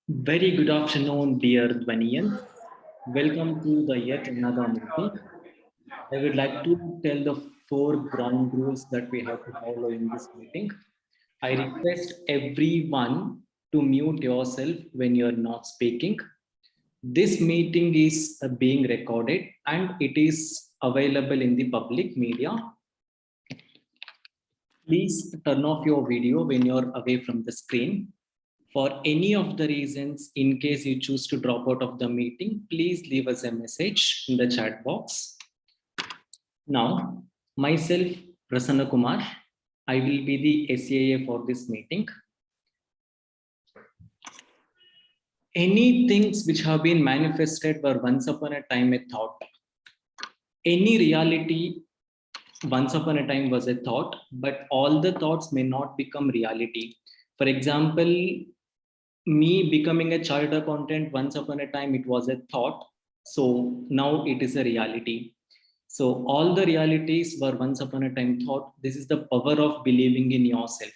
Very good afternoon, dear Dvanians. Welcome to the yet another meeting. I would like to tell the four ground rules that we have to follow in this meeting. I request everyone to mute yourself when you're not speaking. This meeting is being recorded and it is available in the public media. Please turn off your video when you're away from the screen. For any of the reasons, in case you choose to drop out of the meeting, please leave us a message in the chat box. Now, myself, Prasanna Kumar, I will be the SAA for this meeting. Any things which have been manifested were once upon a time a thought. Any reality once upon a time was a thought, but all the thoughts may not become reality. For example, me becoming a chartered accountant once upon a time, it was a thought. So now it is a reality. So all the realities were once upon a time thought. This is the power of believing in yourself.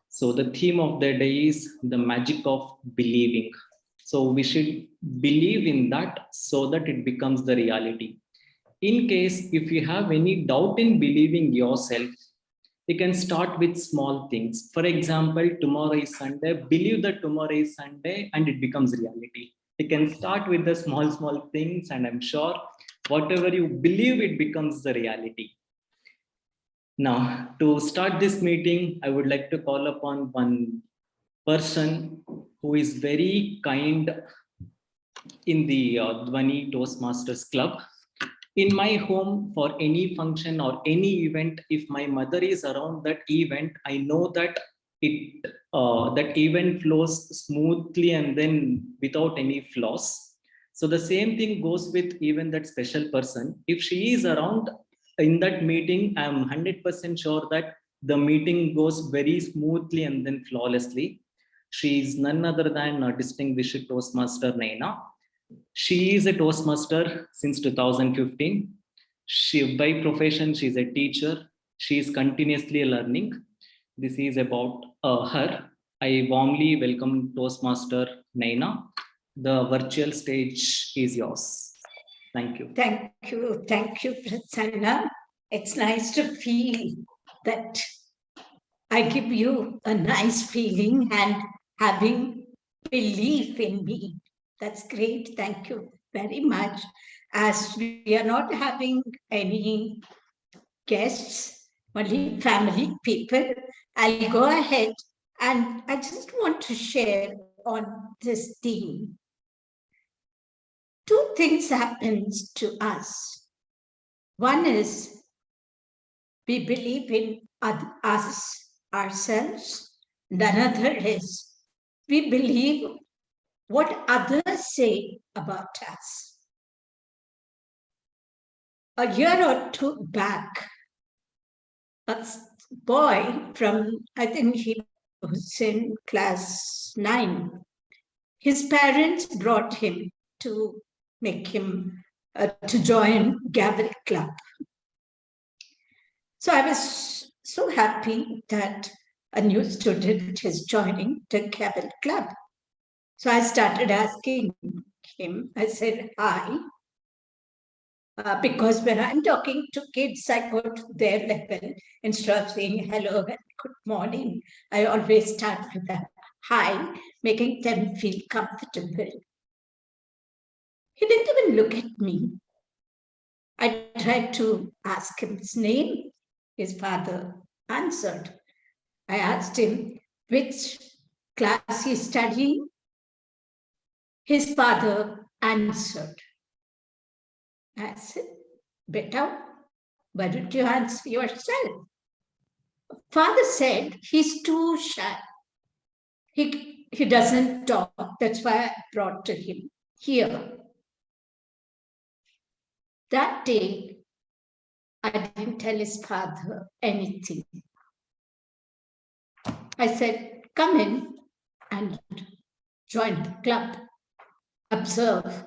So the theme of the day is the magic of believing. So we should believe in that so that it becomes the reality. In case if you have any doubt in believing yourself, you can start with small things. For example, tomorrow is Sunday. Believe that tomorrow is Sunday and it becomes reality. You can start with the small things, and I'm sure whatever you believe, it becomes the reality. Now, to start this meeting, I would like to call upon one person who is very kind in the Dvani Toastmasters Club. In my home, for any function or any event, if my mother is around that event, I know that that event flows smoothly and then without any flaws. So the same thing goes with even that special person. If she is around in that meeting, I'm 100% sure that the meeting goes very smoothly and then flawlessly. She is none other than a distinguished Toastmaster Naina. She is a Toastmaster since 2015. She, by profession, she is a teacher. She is continuously learning. This is about her. I warmly welcome Toastmaster Naina. The virtual stage is yours. Thank you. Thank you, Prasanna. It's nice to feel that I give you a nice feeling and having belief in me. That's great. Thank you very much. As we are not having any guests, only family people, I'll go ahead and I just want to share on this theme. Two things happens to us. One is we believe in us, ourselves. And another is we believe what others say about us. A year or two back, a boy from, I think he was in class 9, his parents brought him to make him to join Gavel Club. So I was so happy that a new student is joining the Gavel Club. So I started asking him, I said, hi. Because when I'm talking to kids, I go to their level. Instead of saying hello and good morning, I always start with a hi, making them feel comfortable. He didn't even look at me. I tried to ask him his name. His father answered. I asked him which class he's studying. His father answered. I said, Beta, why don't you answer yourself? Father said he's too shy. He doesn't talk. That's why I brought to him here. That day, I didn't tell his father anything. I said, come in and join the club, observe,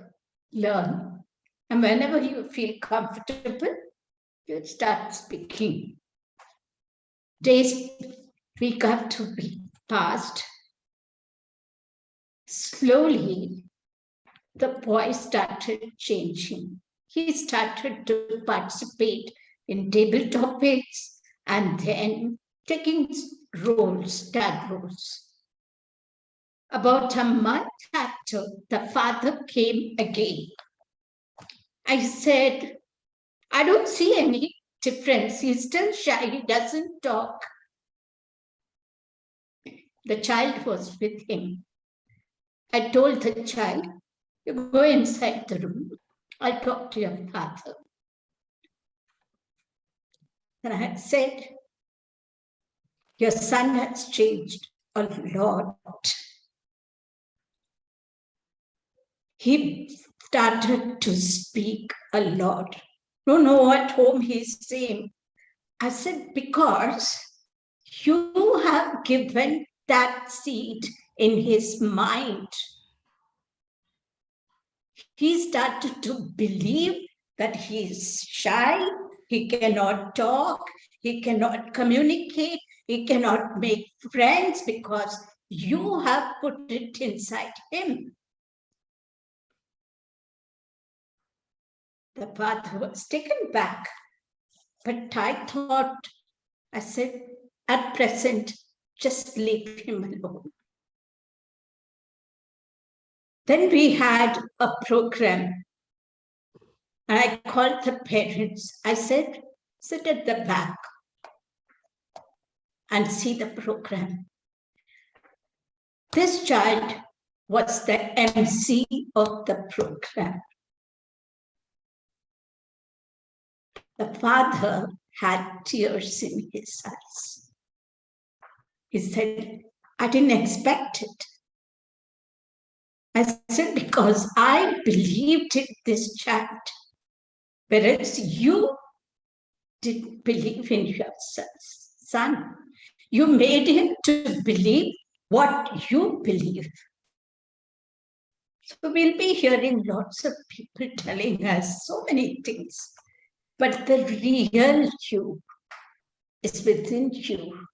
learn, and whenever you feel comfortable, you start speaking. Days, week after week passed. Slowly, the boy started changing. He started to participate in table topics and then taking roles, dad roles. About a month after, the father came again. I said, I don't see any difference. He's still shy, he doesn't talk. The child was with him. I told the child, you go inside the room. I'll talk to your father. And I had said, your son has changed a lot. He started to speak a lot. Don't know what home he's saying. I said, because you have given that seed in his mind. He started to believe that he's shy, he cannot talk, he cannot communicate, he cannot make friends because you have put it inside him. The father was taken back, but I thought, I said, at present, just leave him alone. Then we had a program. And I called the parents. I said, sit at the back and see the program. This child was the MC of the program. The father had tears in his eyes. He said, I didn't expect it. I said, because I believed in this child, whereas you didn't believe in yourself, son. You made him to believe what you believe. So we'll be hearing lots of people telling us so many things, but the real you is within you.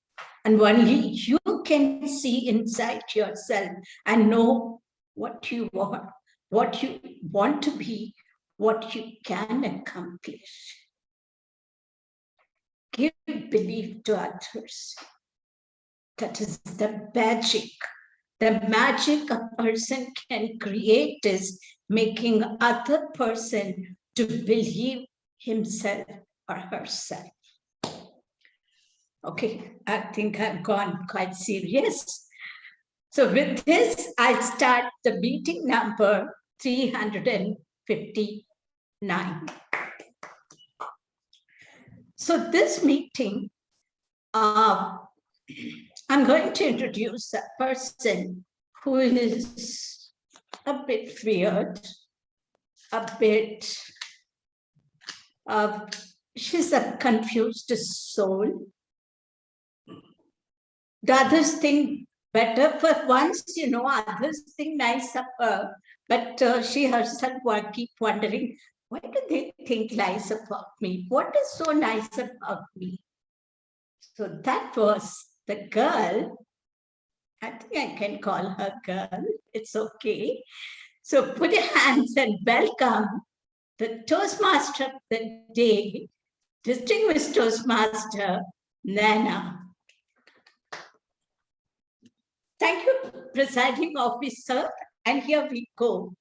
And only you can see inside yourself and know what you want to be, what you can accomplish. Give belief to others. That is the magic. The magic a person can create is making other person to believe himself or herself. Okay, I think I've gone quite serious. So with this, I'll start the meeting number 359. So this meeting, I'm going to introduce a person who is a bit weird, a bit, she's a confused soul. The others think better for once, others think nice of her, but she herself will keep wondering, why do they think nice about me? What is so nice about me? So that was the girl. I think I can call her girl. It's okay. So put your hands and welcome the Toastmaster of the day, distinguished Toastmaster, Nana. Thank you, Presiding Officer. And here we go.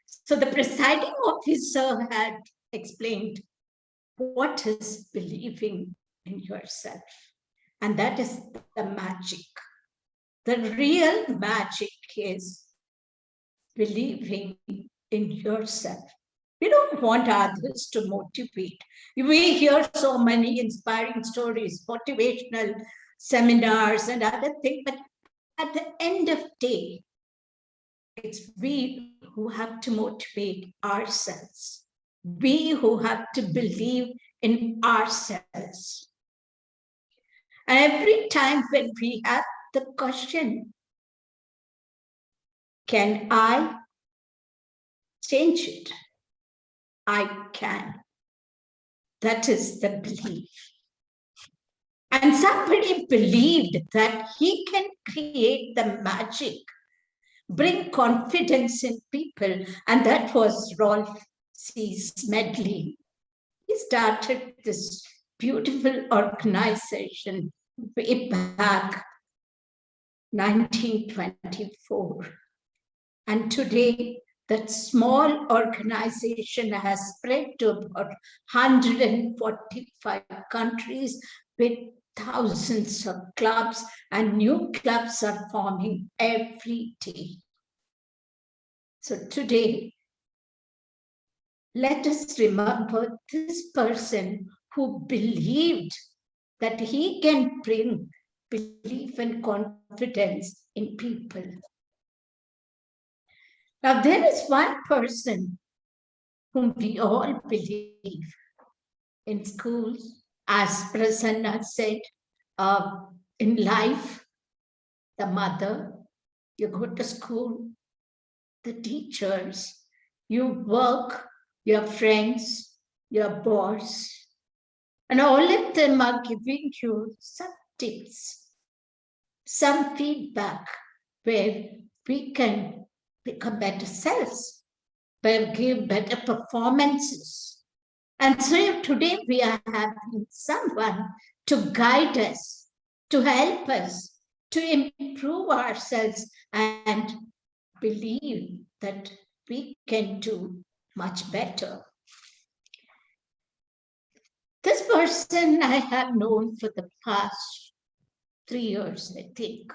So the Presiding Officer had explained what is believing in yourself. And that is the magic. The real magic is believing in yourself. We don't want others to motivate. We hear so many inspiring stories, motivational seminars and other things, but at the end of the day, it's we who have to motivate ourselves. We who have to believe in ourselves. And every time when we have the question, can I change it? I can. That is the belief. And somebody believed that he can create the magic bring confidence in people. And that was Rolf C. Smedley. He started this beautiful organization way back 1924. And today, that small organization has spread to about 145 countries with thousands of clubs, and new clubs are forming every day. So today, let us remember this person who believed that he can bring belief and confidence in people. Now, there is one person whom we all believe in schools, as Prasanna said, in life, the mother, you go to school, the teachers, you work, your friends, your boss, and all of them are giving you some tips, some feedback where we can become better selves, where give better performances. And so today we are having someone to guide us, to help us, to improve ourselves and believe that we can do much better. This person I have known for the past 3 years, I think.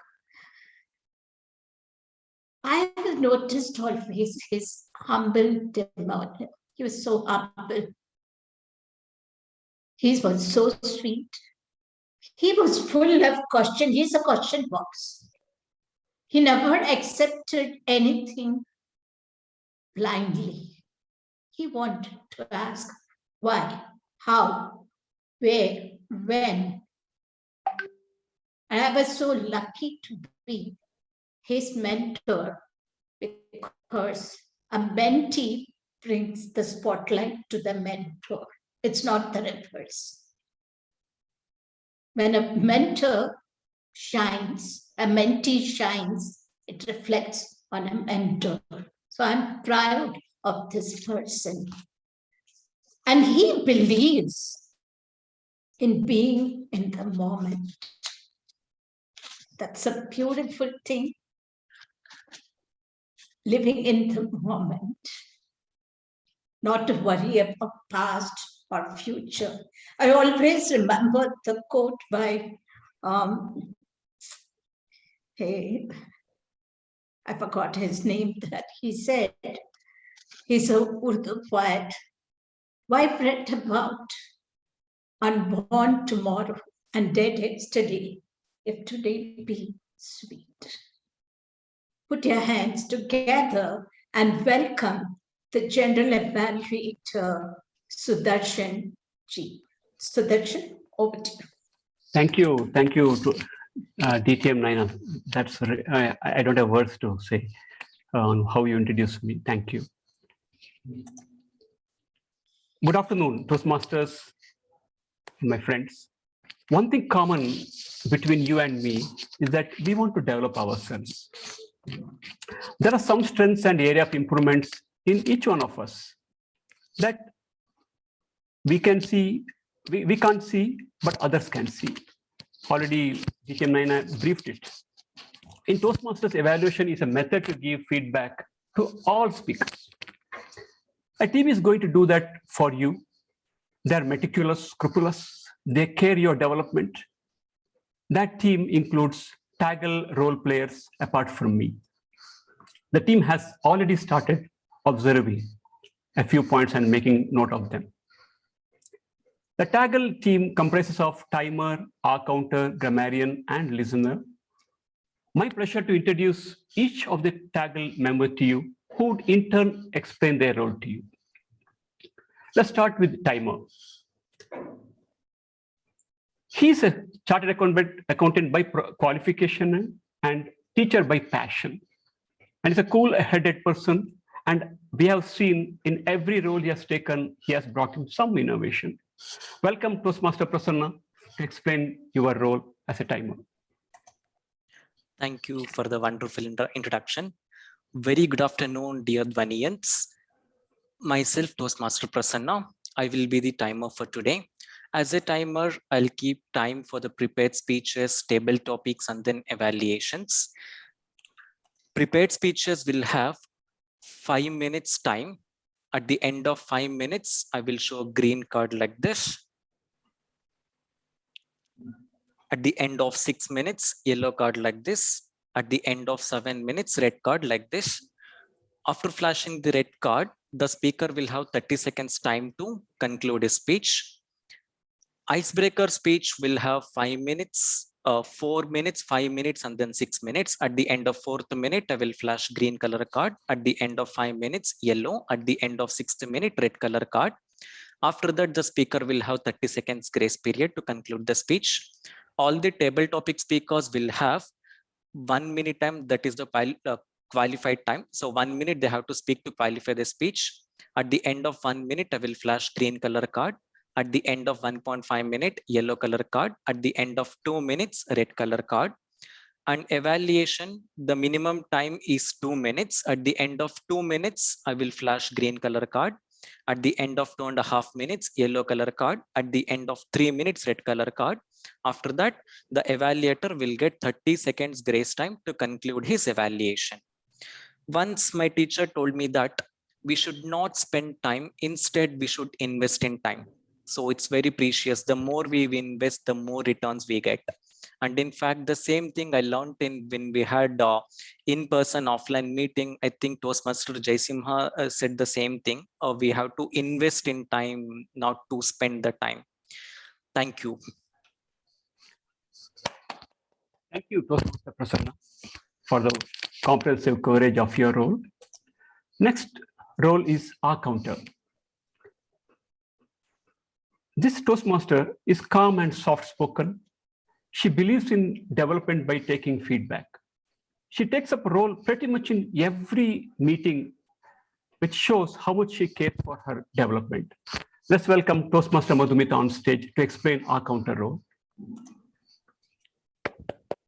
I have noticed always his humble demeanor. He was so humble. He was so sweet. He was full of question. He's a question box. He never accepted anything blindly. He wanted to ask why, how, where, when. And I was so lucky to be his mentor, because a mentee brings the spotlight to the mentor. It's not the reverse. When a mentor shines, a mentee shines, it reflects on a mentor. So I'm proud of this person. And he believes in being in the moment. That's a beautiful thing. Living in the moment, not to worry about past or future. I always remember the quote by, I forgot his name, that he said, he's a Urdu poet, why fret about unborn tomorrow and dead yesterday, if today be sweet? Put your hands together and welcome the General Evaluator, Sudarshan Ji. Sudarshan, over to you. Thank you to DTM Naina. That's I don't have words to say on how you introduced me. Thank you. Good afternoon, Toastmasters, my friends. One thing common between you and me is that we want to develop ourselves. There are some strengths and area of improvements in each one of us that we can see, we can't see, but others can see. Already DTM Naina briefed it. In Toastmasters, evaluation is a method to give feedback to all speakers. A team is going to do that for you. They're meticulous, scrupulous, they care your development. That team includes Taggle role players apart from me. The team has already started observing a few points and making note of them. The Taggle team comprises of timer, R-counter, grammarian, and listener. My pleasure to introduce each of the Taggle members to you, who would in turn explain their role to you. Let's start with timer. He's a chartered accountant by qualification and teacher by passion. And he's a cool-headed person. And we have seen in every role he has taken, he has brought in some innovation. Welcome, Toastmaster Prasanna, to explain your role as a timer. Thank you for the wonderful introduction. Very good afternoon, dear Dvaniyans. Myself, Toastmaster Prasanna. I will be the timer for today. As a timer, I'll keep time for the prepared speeches, table topics, and then evaluations. Prepared speeches will have 5 minutes time. At the end of 5 minutes, I will show a green card like this. At the end of 6 minutes, yellow card like this. At the end of 7 minutes, red card like this. After flashing the red card, the speaker will have 30 seconds time to conclude his speech. Icebreaker speech will have 5 minutes, 4 minutes, 5 minutes, and then 6 minutes. At the end of 4th minute, I will flash green color card. At the end of 5 minutes, yellow. At the end of 6th minute, red color card. After that, the speaker will have 30 seconds grace period to conclude the speech. All the table topic speakers will have 1 minute time, that is the qualified time. So 1 minute they have to speak to qualify the speech. At the end of 1 minute, I will flash green color card. At the end of 1.5 minute, yellow color card. At the end of 2 minutes, red color card. And evaluation, the minimum time is 2 minutes. At the end of 2 minutes, I will flash green color card. At the end of 2.5 minutes, yellow color card. At the end of 3 minutes, red color card. After that, the evaluator will get 30 seconds grace time to conclude his evaluation. Once my teacher told me that we should not spend time, instead we should invest in time. So it's very precious. The more we invest, the more returns we get. And in fact, the same thing I learned when we had in-person offline meeting. I think Toastmaster Jaisimha said the same thing. We have to invest in time, not to spend the time. Thank you. Thank you, Toastmaster Prasanna, for the comprehensive coverage of your role. Next role is our counter. This Toastmaster is calm and soft-spoken. She believes in development by taking feedback. She takes up a role pretty much in every meeting, which shows how much she cares for her development. Let's welcome Toastmaster Madhumita on stage to explain our counter role.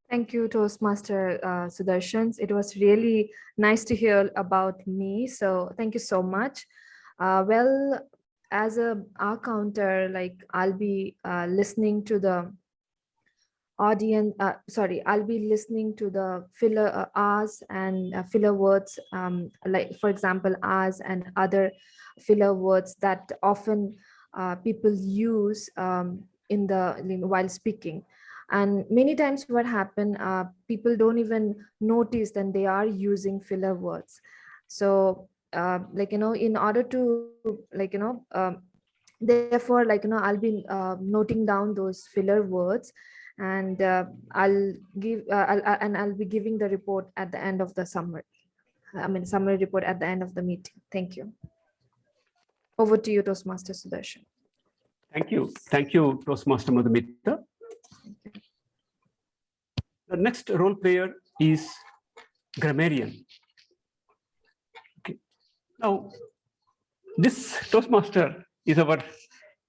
Thank you, Toastmaster Sudarshan. It was really nice to hear about me. So thank you so much. Well, as our counter, like I'll be listening to the audience. I'll be listening to the filler R's and filler words, like for example, R's and other filler words that often people use while speaking. And many times what happen, people don't even notice that they are using filler words. So in order to therefore I'll be noting down those filler words, and I'll be giving the report at the end of the summary report at the end of the meeting. Thank you. Over to you, Toastmaster Sudarshan. Thank you, Toastmaster Madhumita. The next role player is grammarian. Okay. Now, this Toastmaster is our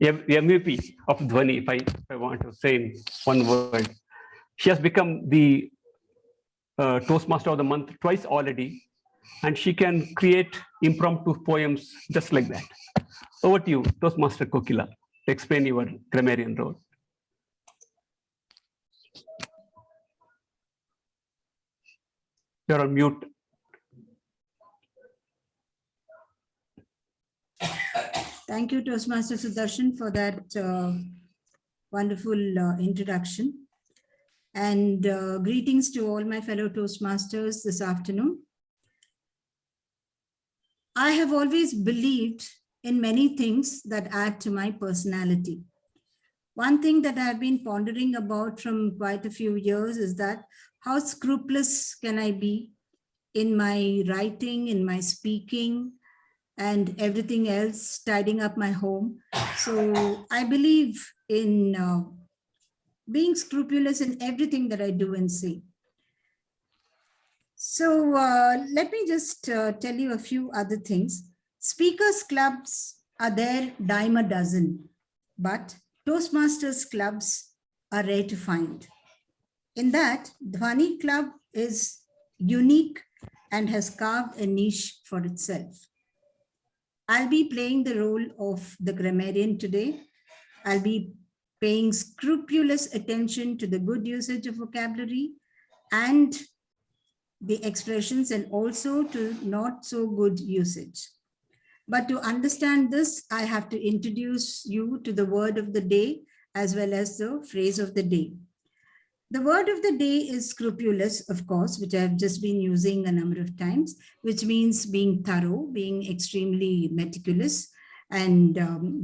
MVP of Dhwani, if I want to say in one word. She has become the Toastmaster of the month twice already, and she can create impromptu poems just like that. Over to you, Toastmaster Kokila, to explain your grammarian role. You're on mute. Thank you, Toastmaster Sudarshan, for that wonderful introduction. And greetings to all my fellow Toastmasters this afternoon. I have always believed in many things that add to my personality. One thing that I've been pondering about from quite a few years is that how scrupulous can I be in my writing, in my speaking, and everything else, tidying up my home. So I believe in being scrupulous in everything that I do and say. So let me just tell you a few other things. Speakers clubs are there dime a dozen, but Toastmasters clubs are rare to find. In that, Dhwani Club is unique and has carved a niche for itself. I'll be playing the role of the grammarian today. I'll be paying scrupulous attention to the good usage of vocabulary and the expressions, and also to not so good usage. But to understand this, I have to introduce you to the word of the day as well as the phrase of the day. The word of the day is scrupulous, of course, which I've just been using a number of times, which means being thorough, being extremely meticulous, and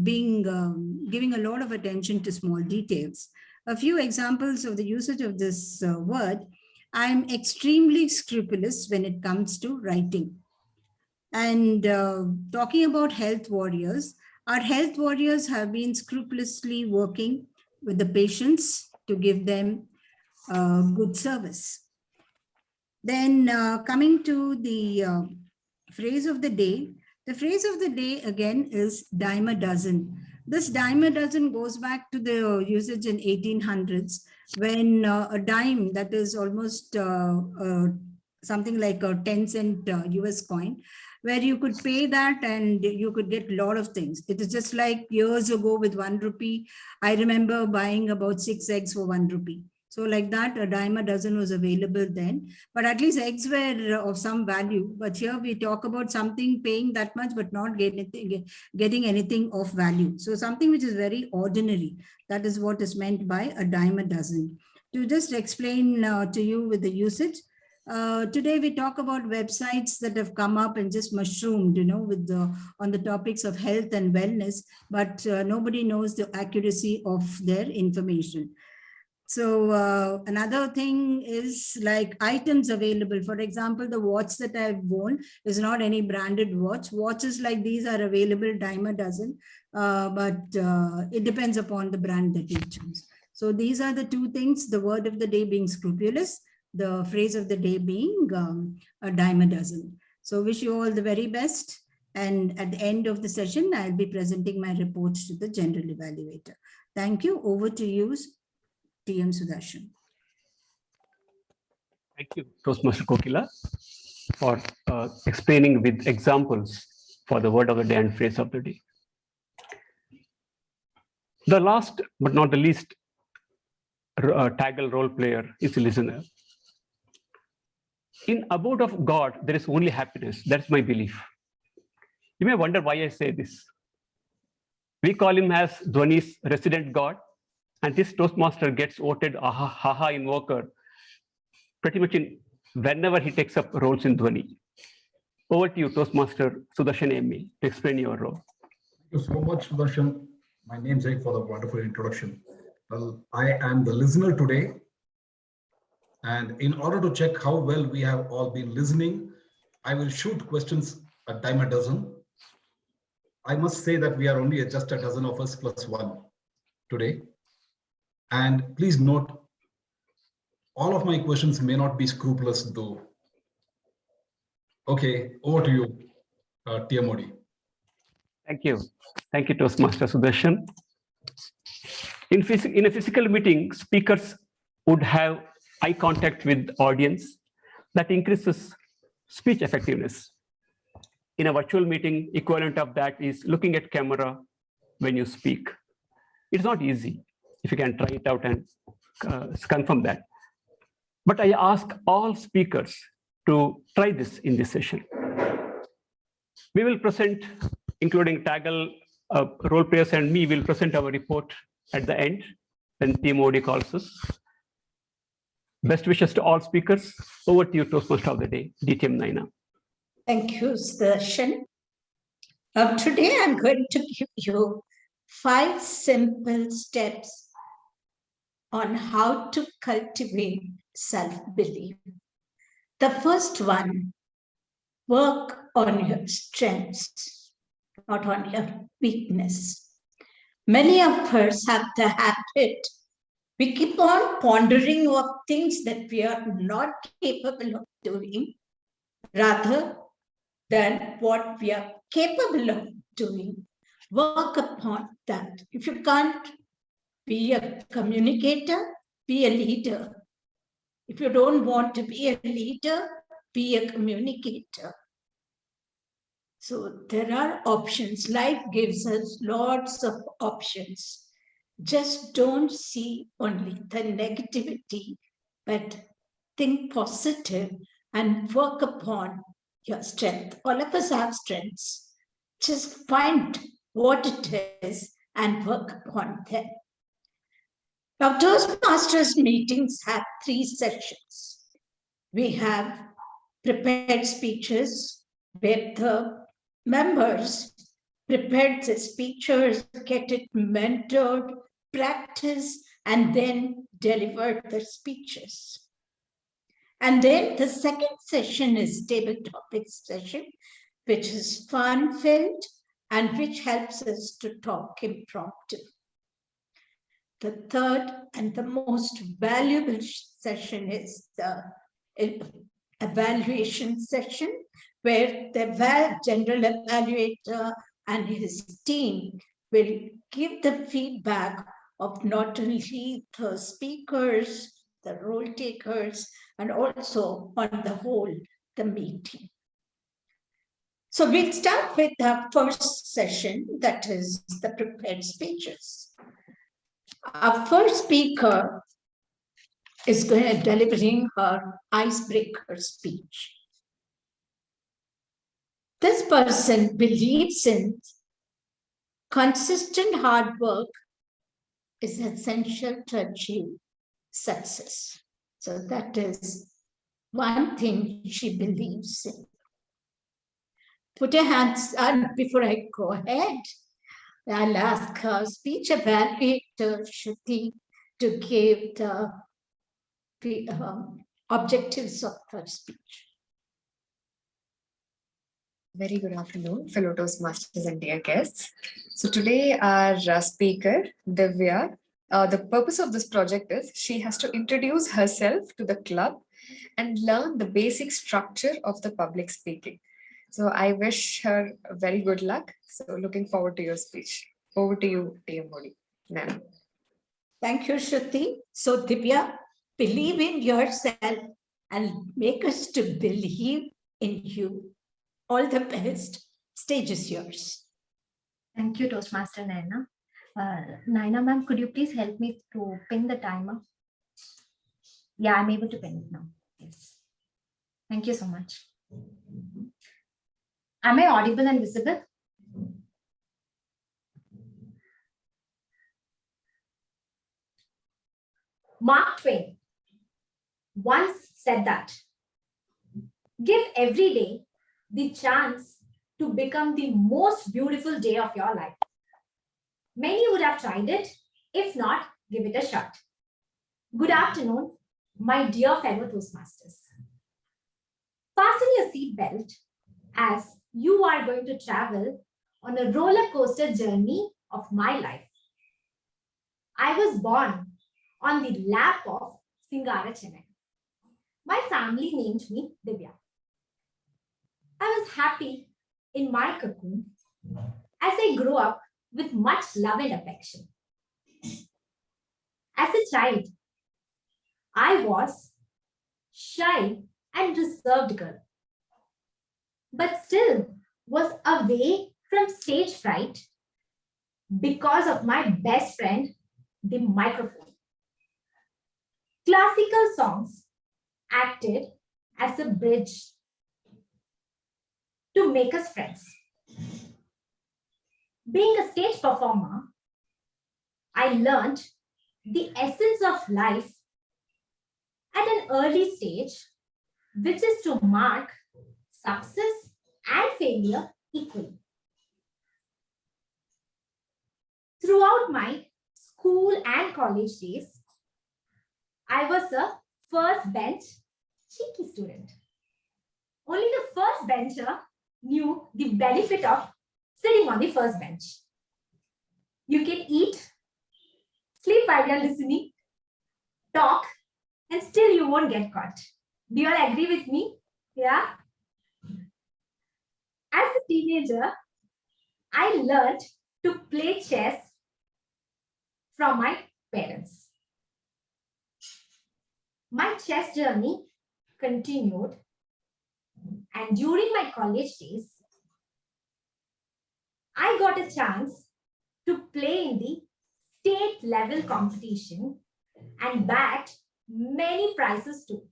giving a lot of attention to small details. A few examples of the usage of this word: I'm extremely scrupulous when it comes to writing. And talking about health warriors, our health warriors have been scrupulously working with the patients to give them good service. Then coming to the phrase of the day, the phrase of the day again is dime a dozen. This dime a dozen goes back to the usage in 1800s, when a dime, that is almost something like a 10-cent US coin, where you could pay that and you could get a lot of things. It is just like years ago with 1 rupee. I remember buying about 6 eggs for 1 rupee. So like that, a dime a dozen was available then, but at least eggs were of some value. But here we talk about something paying that much, but not getting anything of value. So something which is very ordinary. That is what is meant by a dime a dozen. To just explain to you with the usage, today we talk about websites that have come up and just mushroomed, with on the topics of health and wellness, but nobody knows the accuracy of their information. So another thing is like items available. For example, the watch that I've worn is not any branded watch. Watches like these are available dime a dozen, but it depends upon the brand that you choose. So these are the two things: the word of the day being scrupulous, the phrase of the day being a dime a dozen. So wish you all the very best. And at the end of the session, I'll be presenting my reports to the general evaluator. Thank you. Over to you, TM Sudarshan. Thank you, Toastmaster Kokila, for explaining with examples for the word of the day and phrase of the day. The last but not the least Taggle role player is the listener. In abode of God, there is only happiness. That's my belief. You may wonder why I say this. We call him as Dhwani's resident God, and this Toastmaster gets voted haha invoker pretty much whenever he takes up roles in Dhwani. Over to you, Toastmaster Sudarshan M.E., to explain your role. Thank you so much, Sudarshan, my namesake, for the wonderful introduction. Well, I am the listener today. And in order to check how well we have all been listening, I will shoot questions a dime a dozen. I must say that we are only just a dozen of us plus one today. And please note, all of my questions may not be scrupulous though. Okay, over to you, TM Modi. Thank you. Thank you, Toastmaster Sudarshan. In a physical meeting, speakers would have eye contact with audience. That increases speech effectiveness. In a virtual meeting, equivalent of that is looking at camera when you speak. It's not easy, if you can try it out and confirm that. But I ask all speakers to try this in this session. We will present, including Taggle role players and me, will present our report at the end when TM Modi calls us. Best wishes to all speakers. Over to you, Toastmaster of the day, DTM Naina. Thank you, Sudarshan. Today I'm going to give you 5 simple steps on how to cultivate self-belief. The first one, work on your strengths, not on your weakness. Many of us have the habit, we keep on pondering of things that we are not capable of doing, rather than what we are capable of doing. Work upon that. If you can't be a communicator, be a leader. If you don't want to be a leader, be a communicator. So there are options. Life gives us lots of options. Just don't see only the negativity, but think positive and work upon your strength. All of us have strengths. Just find what it is and work upon them. Now, Toastmasters meetings have 3 sessions. We have prepared speeches where the members prepared the speeches, get it mentored, practice, and then deliver the speeches. And then the second session is table topics session, which is fun-filled and which helps us to talk impromptu. The third and the most valuable session is the evaluation session, where the general evaluator and his team will give the feedback of not only the speakers, the role takers, and also on the whole, the meeting. So we'll start with the first session, that is the prepared speeches. Our first speaker is delivering her icebreaker speech. This person believes in consistent hard work is essential to achieve success. So that is one thing she believes in. Put your hands up before I go ahead. I'll ask our speech evaluator, Shruti, to give the objectives of her speech. Very good afternoon, fellow Toastmasters and dear guests. So today our speaker, Divya, the purpose of this project is she has to introduce herself to the club and learn the basic structure of the public speaking. So I wish her very good luck. So looking forward to your speech. Over to you, T.M. Modi. Now. Thank you, Shruti. So Divya, believe in yourself and make us to believe in you. All the best. Stage is yours. Thank you, Toastmaster Naina. Naina ma'am, could you please help me to pin the timer? Yeah, I'm able to pin it now. Yes. Thank you so much. Am I audible and visible? Mark Twain once said that give every day the chance to become the most beautiful day of your life. Many would have tried it. If not, give it a shot. Good afternoon, my dear fellow Toastmasters. Fasten your seatbelt as you are going to travel on a roller coaster journey of my life. I was born on the lap of Singara Chennai. My family named me Divya. I was happy in my cocoon as I grew up with much love and affection. As a child, I was shy and reserved girl, but still was away from stage fright because of my best friend, the microphone. Classical songs acted as a bridge to make us friends. Being a stage performer, I learned the essence of life at an early stage, which is to mark success and failure equally. Throughout my school and college days, I was a first bench cheeky student. Only the first bencher knew the benefit of sitting on the first bench. You can eat, sleep while you're listening, talk, and still you won't get caught. Do you all agree with me? Yeah? As a teenager, I learned to play chess from my parents. My chess journey continued And during my college days, I got a chance to play in the state level competition and bagged many prizes too.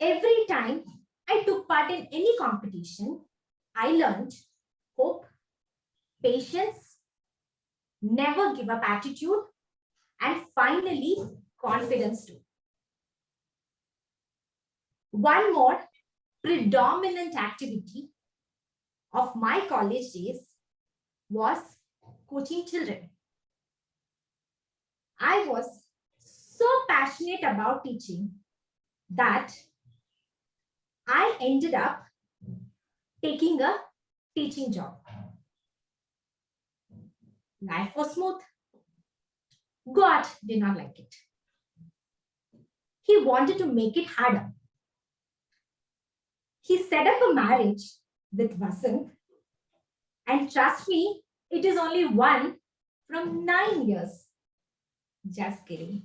Every time I took part in any competition, I learned hope, patience, never give up attitude, and finally, confidence too. One more predominant activity of my college days was coaching children. I was so passionate about teaching that I ended up taking a teaching job. Life was smooth. God did not like it. He wanted to make it harder. He set up a marriage with Vasant, and trust me, it is only one from 9 years. Just kidding.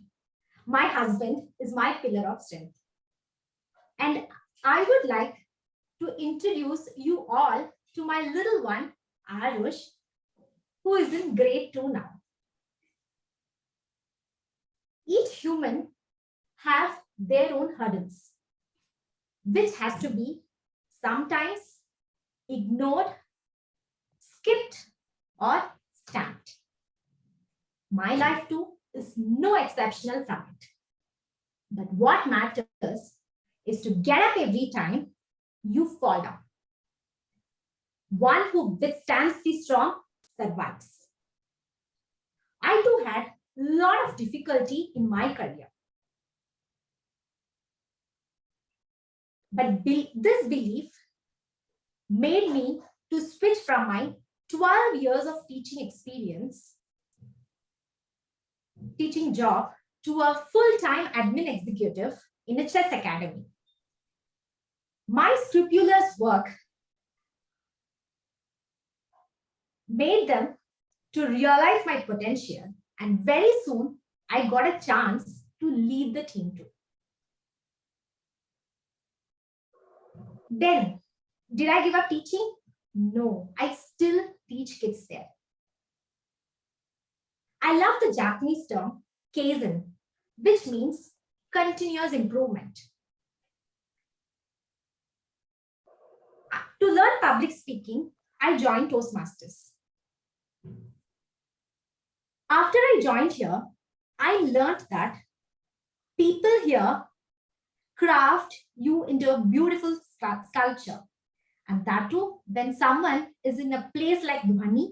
My husband is my pillar of strength. And I would like to introduce you all to my little one, Arush, who is in grade 2 now. Each human has their own hurdles, which has to be sometimes ignored, skipped, or stamped. My life too is no exceptional from it. But what matters is to get up every time you fall down. One who withstands the storm survives. I too had a lot of difficulty in my career. But this belief made me to switch from my 12 years of teaching experience, teaching job, to a full-time admin executive in a chess academy. My scrupulous work made them to realize my potential, and very soon I got a chance to lead the team too. Then, did I give up teaching? No, I still teach kids there. I love the Japanese term kaizen, which means continuous improvement. To learn public speaking, I joined Toastmasters. After I joined here, I learned that people here craft you into a beautiful sculpture. And that too, when someone is in a place like Dhwani.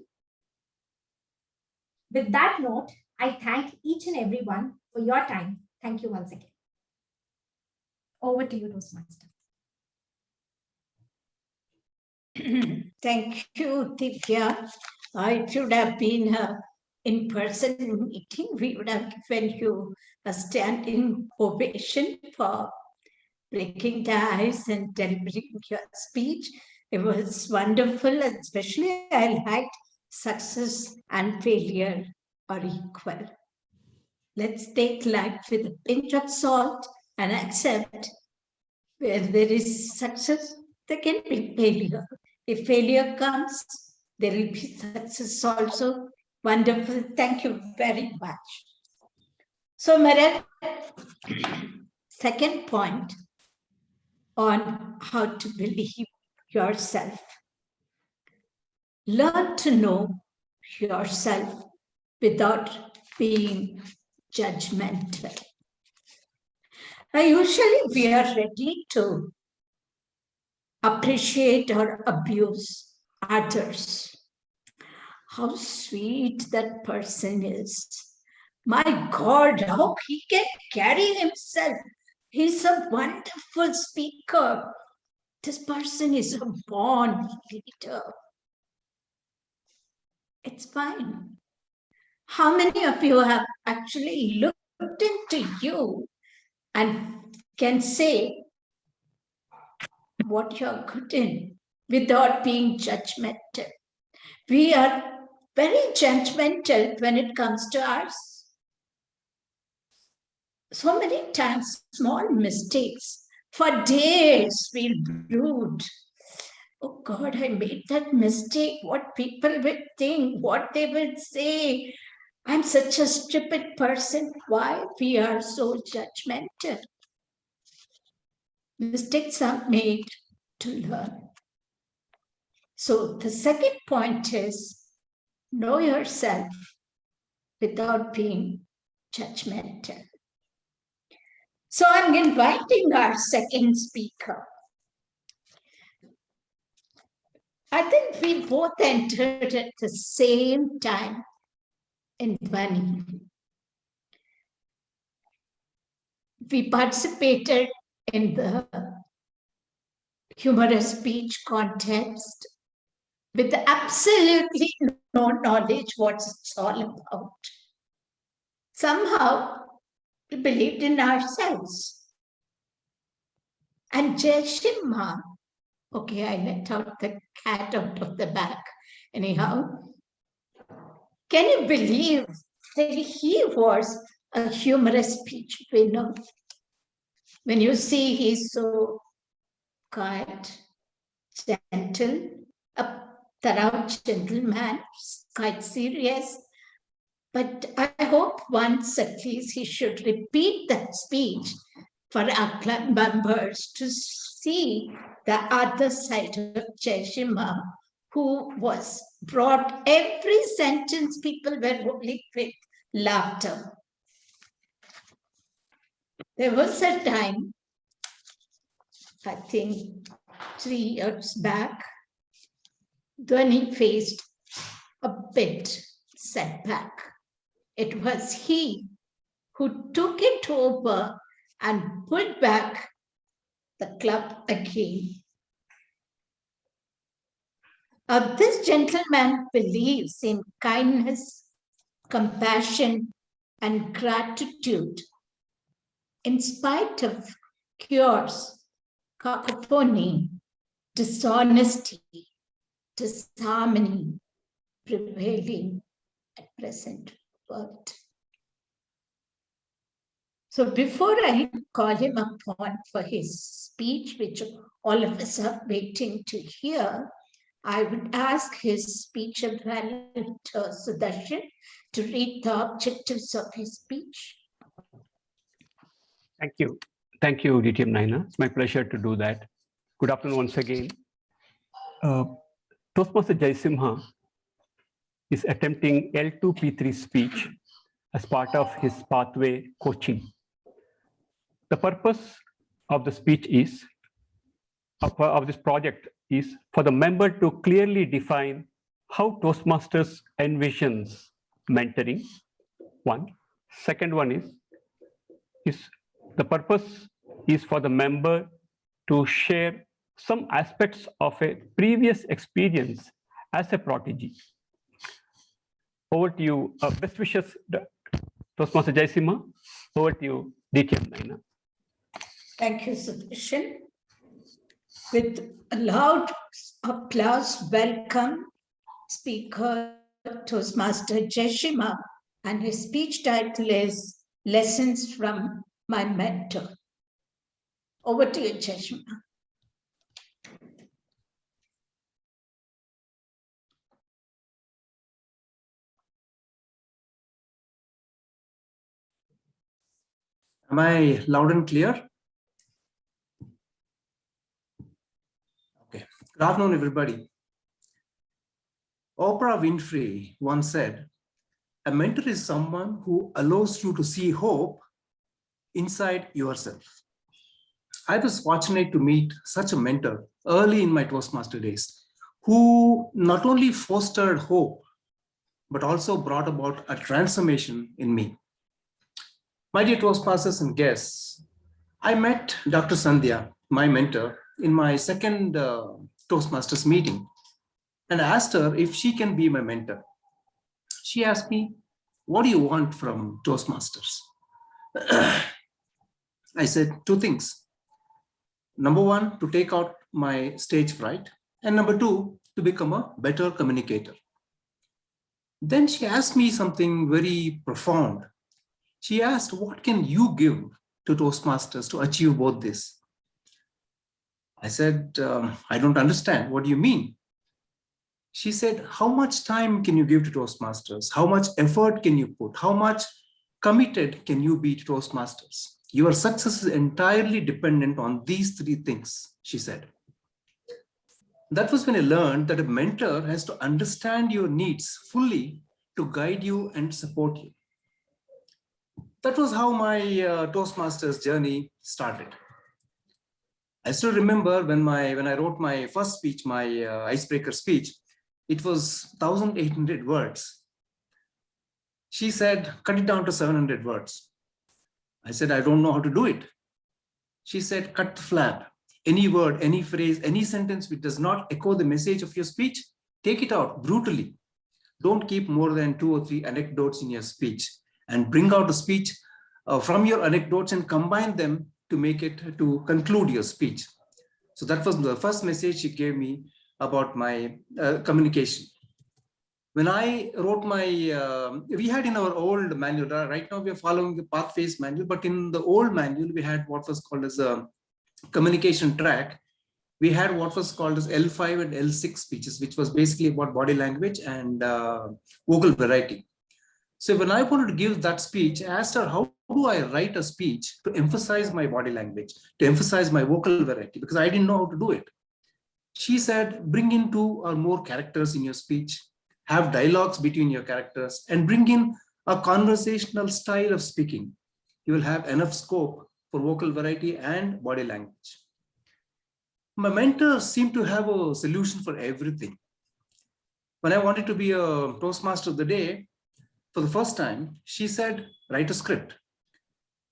With that note, I thank each and everyone for your time. Thank you once again. Over to you, Toastmaster. Thank you, Divya. It should have been an in-person meeting. We would have given you a standing ovation for breaking the ice and delivering your speech. It was wonderful, and especially I liked success and failure are equal. Let's take life with a pinch of salt and accept where there is success, there can be failure. If failure comes, there will be success also. Wonderful. Thank you very much. So, Marat, second point on how to believe yourself. Learn to know yourself without being judgmental. Usually we are ready to appreciate or abuse others. How sweet that person is. My God, how he can carry himself. He's a wonderful speaker. This person is a born leader. It's fine. How many of you have actually looked into you and can say what you're good in without being judgmental? We are very judgmental when it comes to us. So many times, small mistakes For days we brood. Oh God, I made that mistake. What people will think, what they will say. I'm such a stupid person. Why we are so judgmental? Mistakes are made to learn. So the second point is know yourself without being judgmental. So I'm inviting our second speaker. I think we both entered at the same time in Dhwani. We participated in the humorous speech contest with absolutely no knowledge what it's all about. Somehow, we believed in ourselves. And Jeshima, okay, I let out the cat out of the bag. Anyhow, can you believe that he was a humorous speech winner? When you see he's so kind, gentle, a thorough gentleman, quite serious. But I hope once at least he should repeat that speech for our club members to see the other side of Jeshima, who was brought every sentence people were rolling with laughter. There was a time, I think 3 years back, Dhwani faced a bit setback. It was he who took it over and pulled back the club again. This gentleman believes in kindness, compassion, and gratitude in spite of chaos, cacophony, dishonesty, disharmony prevailing at present world. So before I call him upon for his speech, which all of us are waiting to hear, I would ask his speech evaluator, Sudarshan, to read the objectives of his speech. Thank you. Thank you, DTM Naina. It's my pleasure to do that. Good afternoon once again. Toastmaster Jaisimha is attempting L2P3 speech as part of his pathway coaching. The purpose of the speech is, of this project is for the member to clearly define how Toastmasters envisions mentoring. One. Second one is the purpose is for the member to share some aspects of a previous experience as a prodigy. Over to you. Best wishes, Toastmaster Jaisimha. Over to you, DTM Naina. Thank you, Sudarshan. With a loud applause, welcome speaker Toastmaster Jeshima, and his speech title is Lessons from My Mentor. Over to you, Jeshima. Am I loud and clear? Okay. Good afternoon, everybody. Oprah Winfrey once said, a mentor is someone who allows you to see hope inside yourself. I was fortunate to meet such a mentor early in my Toastmaster days, who not only fostered hope, but also brought about a transformation in me. My dear Toastmasters and guests, I met Dr. Sandhya, my mentor, in my second Toastmasters meeting and asked her if she can be my mentor. She asked me, what do you want from Toastmasters? I said 2 things. Number 1, to take out my stage fright. And number 2, to become a better communicator. Then she asked me something very profound. She asked, what can you give to Toastmasters to achieve both this? I said, I don't understand. What do you mean? She said, how much time can you give to Toastmasters? How much effort can you put? How much committed can you be to Toastmasters? Your success is entirely dependent on these three things, she said. That was when I learned that a mentor has to understand your needs fully to guide you and support you. That was how my Toastmasters journey started. I still remember when I wrote my first speech, my icebreaker speech, it was 1,800 words. She said, cut it down to 700 words. I said, I don't know how to do it. She said, cut the flap. Any word, any phrase, any sentence which does not echo the message of your speech, take it out brutally. Don't keep more than 2 or 3 anecdotes in your speech, and bring out a speech from your anecdotes and combine them to make it to conclude your speech. So that was the first message she gave me about my communication. When I wrote my, we had in our old manual, right now we are following the pathways manual, but in the old manual, we had what was called as a communication track. We had what was called as L5 and L6 speeches, which was basically about body language and vocal variety. So when I wanted to give that speech, I asked her, how do I write a speech to emphasize my body language, to emphasize my vocal variety, because I didn't know how to do it. She said, bring in 2 or more characters in your speech, have dialogues between your characters, and bring in a conversational style of speaking. You will have enough scope for vocal variety and body language. My mentor seemed to have a solution for everything. When I wanted to be a Toastmaster of the day, for the first time, she said, write a script.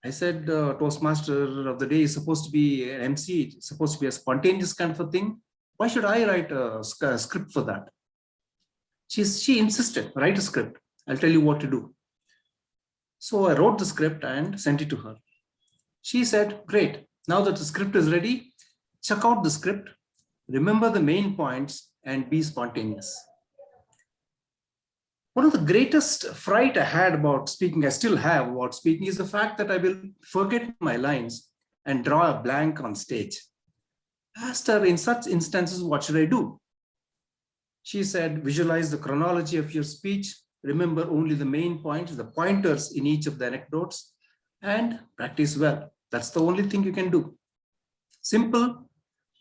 I said, Toastmaster of the day is supposed to be an MC, it's supposed to be a spontaneous kind of a thing. Why should I write a script for that? She insisted, write a script. I'll tell you what to do. So I wrote the script and sent it to her. She said, great, now that the script is ready, check out the script, remember the main points, and be spontaneous. One of the greatest fright I had about speaking, I still have about speaking, is the fact that I will forget my lines and draw a blank on stage. I asked her, in such instances, what should I do? She said, visualize the chronology of your speech, remember only the main points, the pointers in each of the anecdotes, and practice well. That's the only thing you can do. Simple,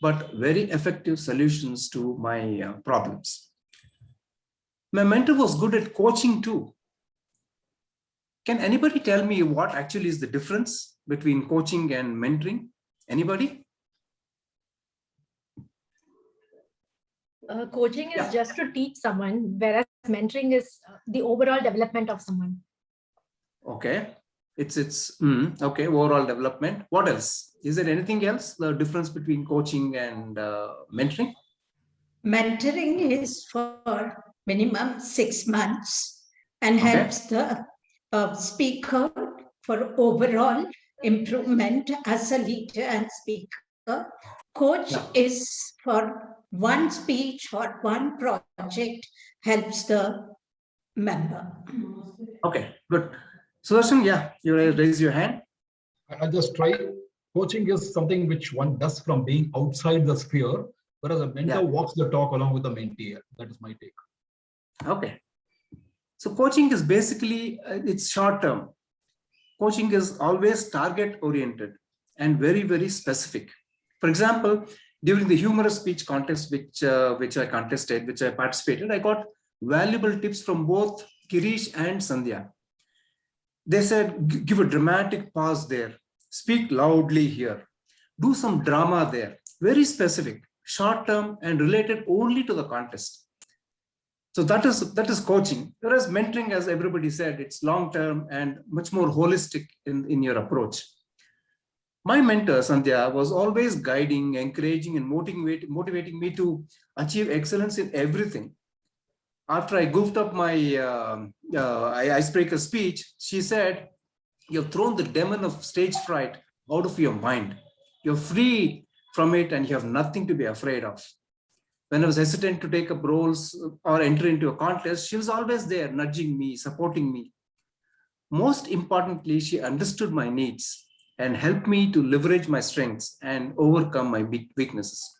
but very effective solutions to my problems. My mentor was good at coaching too. Can anybody tell me what actually is the difference between coaching and mentoring? Anybody? Coaching is Yeah. just to teach someone, whereas mentoring is the overall development of someone. Okay. Okay, overall development. What else? Is there anything else, the difference between coaching and mentoring? Mentoring is for minimum 6 months and Okay. helps the speaker for overall improvement as a leader and speaker. Coach Yeah. is for one speech or one project, helps the member. Okay, good. Sudarshan, yeah, you raise your hand. I'll just try. Coaching is something which one does from being outside the sphere, whereas a mentor walks the talk along with the mentee. That is my take. Okay. So coaching is basically, it's short term. Coaching is always target oriented and very, very specific. For example, during the humorous speech contest, which I participated, I got valuable tips from both Girish and Sandhya. They said, give a dramatic pause there, speak loudly here, do some drama there, very specific, short term and related only to the contest. So that is coaching. Whereas mentoring, as everybody said, it's long term and much more holistic in your approach. My mentor, Sandhya, was always guiding, encouraging, and motivating me to achieve excellence in everything. After I goofed up my icebreaker speech, she said, you've thrown the demon of stage fright out of your mind. You're free from it and you have nothing to be afraid of. When I was hesitant to take up roles or enter into a contest, she was always there, nudging me, supporting me. Most importantly, she understood my needs. and helped me to leverage my strengths and overcome my weaknesses.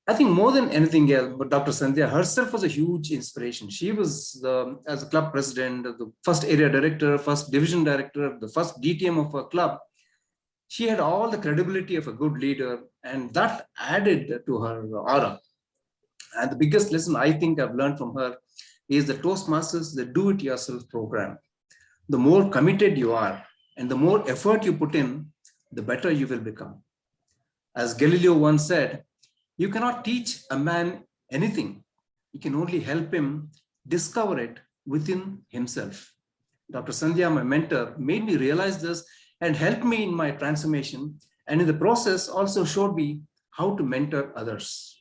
I think more than anything else, but Dr. Sandhya herself was a huge inspiration. She was, as a club president, the first area director, first division director, the first DTM of a club. She had all the credibility of a good leader, and that added to her aura. And the biggest lesson I think I've learned from her is the Toastmasters, the do-it-yourself program. The more committed you are and the more effort you put in, the better you will become. As Galileo once said, you cannot teach a man anything. You can only help him discover it within himself. Dr. Sandhya, my mentor, made me realize this and helped me in my transformation. And in the process also showed me how to mentor others.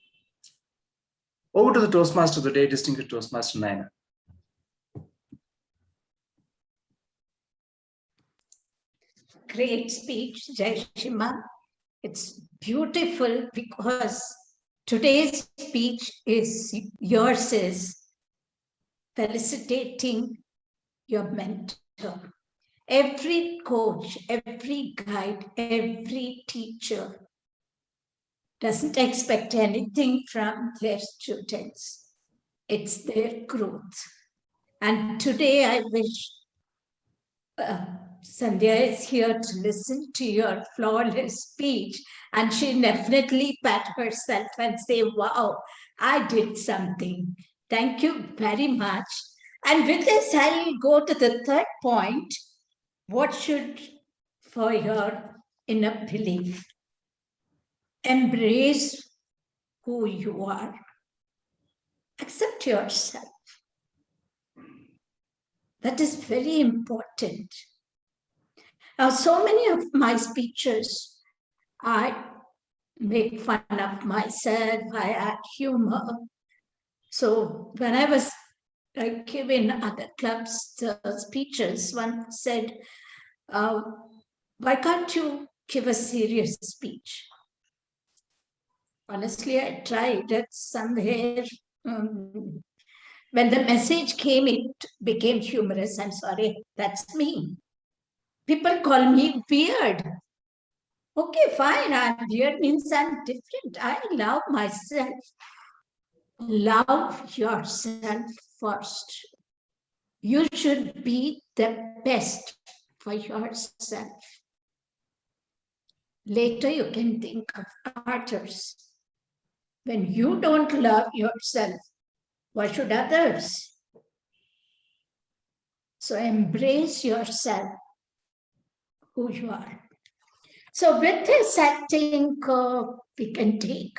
Over to the Toastmaster of the day, distinguished Toastmaster Naina. Great speech, Jai Shima. It's beautiful because today's speech is yours, is felicitating your mentor. Every coach, every guide, every teacher doesn't expect anything from their students. It's their growth. And today I wish Sandhya is here to listen to your flawless speech, and she definitely pat herself and say, wow, I did something. Thank you very much. And with this, I'll go to the third point. What should, for your inner belief, embrace who you are. Accept yourself. That is very important. Now, so many of my speeches, I make fun of myself, I add humor. So when I was giving other clubs the speeches, one said, why can't you give a serious speech? Honestly, I tried it somewhere. When the message came, it became humorous. I'm sorry, that's me. People call me weird. Okay, fine, I'm weird means I'm different. I love myself. Love yourself first. You should be the best for yourself. Later, you can think of others. When you don't love yourself, why should others? So embrace yourself, who you are. So with this, I think we can take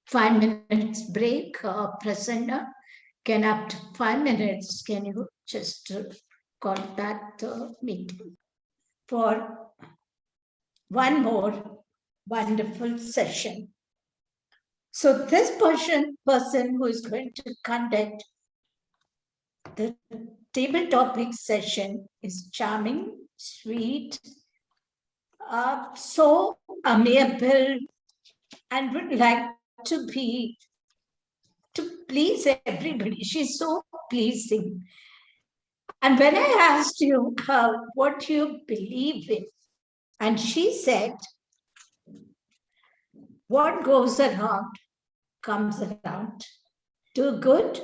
5 minutes break. Prasanna, can up to 5 minutes, can you just call back the meeting for one more wonderful session. So this person who is going to conduct the table topic session is charming, sweet, so amiable, and would like to please everybody. She's so pleasing. And when I asked you what you believe in, and she said, what goes around comes around. Do good,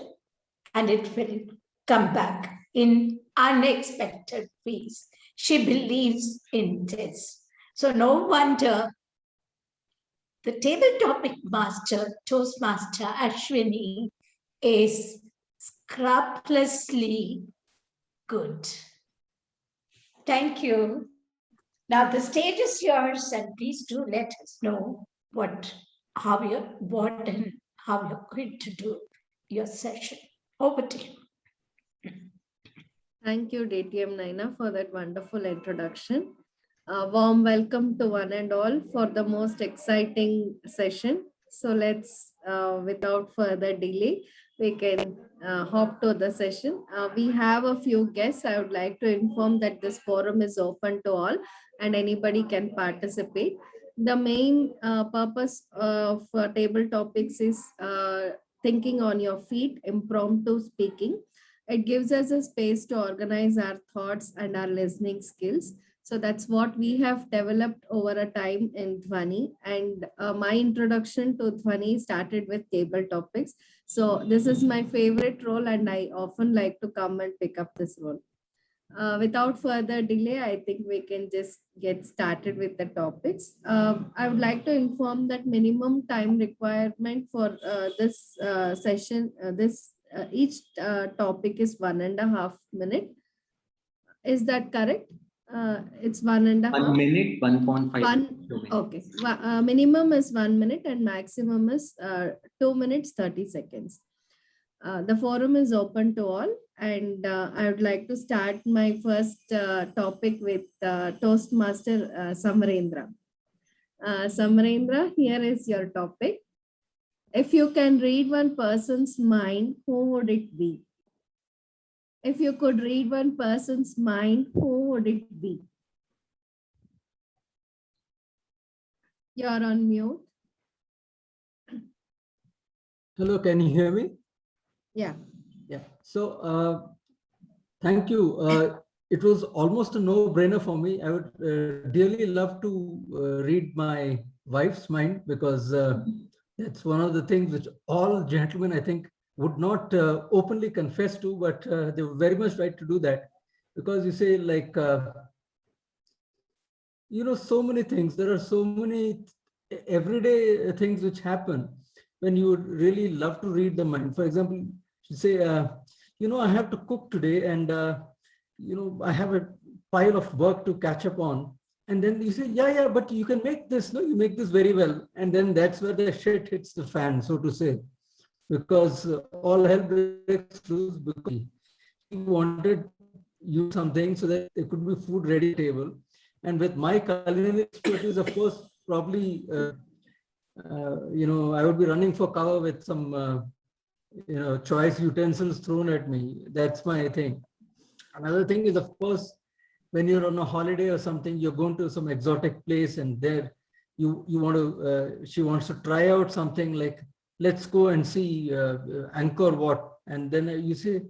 and it will come back in unexpected ways. She believes in this. So no wonder the table topic master, Toastmaster Ashwini, is scrupulously good. Thank you. Now the stage is yours, and please do let us know how you're going to do your session. Over to you. Thank you, DTM Naina, for that wonderful introduction. A warm welcome to one and all for the most exciting session. So let's, without further delay, we can hop to the session. We have a few guests. I would like to inform that this forum is open to all and anybody can participate. The main purpose of table topics is thinking on your feet, impromptu speaking. It gives us a space to organize our thoughts and our listening skills. So that's what we have developed over a time in Dhwani. And my introduction to Dhwani started with table topics. So this is my favorite role, and I often like to come and pick up this role. Without further delay, I think we can just get started with the topics. I would like to inform that minimum time requirement for this session, each topic is 1.5 minutes. Is that correct? It's 1.5. 1 minute, 1.5. One, 2 minutes. okay. Minimum is 1 minute and maximum is 2 minutes, 30 seconds. The forum is open to all, and I would like to start my first topic with Toastmaster Samarendra. Samarendra, here is your topic. If you can read one person's mind, who would it be? If you could read one person's mind, who would it be? You're on mute. Hello, can you hear me? Yeah. Yeah. So thank you. It was almost a no-brainer for me. I would dearly love to read my wife's mind, because that's one of the things which all gentlemen, I think, would not openly confess to, but they were very much right to do that. Because you say, like, so many things, there are so many everyday things which happen when you would really love to read the mind. For example, you say, I have to cook today, and I have a pile of work to catch up on. And then you say, yeah, but you can make this, no, you make this very well. And then that's where the shit hits the fan, so to say, because all hell breaks loose, because he wanted you something so that there could be food ready at the table. And with my culinary expertise, of course, probably, I would be running for cover with some, choice utensils thrown at me. That's my thing. Another thing is, of course, when you're on a holiday or something, you're going to some exotic place, and there you want to, she wants to try out something like, let's go and see Angkor Wat. And then you say,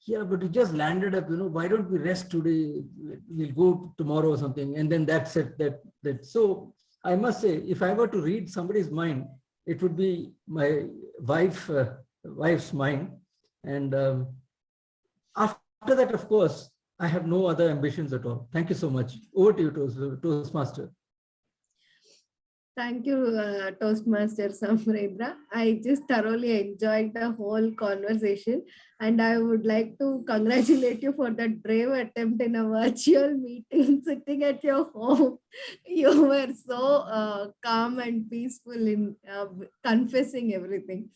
yeah, but we just landed up, why don't we rest today? We'll go tomorrow or something. And then that's it. So I must say, if I were to read somebody's mind, it would be my wife's mind. And after that, of course, I have no other ambitions at all. Thank you so much. Over to you, Toastmaster. Thank you, Toastmaster Samarendra. I just thoroughly enjoyed the whole conversation, and I would like to congratulate you for that brave attempt in a virtual meeting, sitting at your home. You were so calm and peaceful in confessing everything.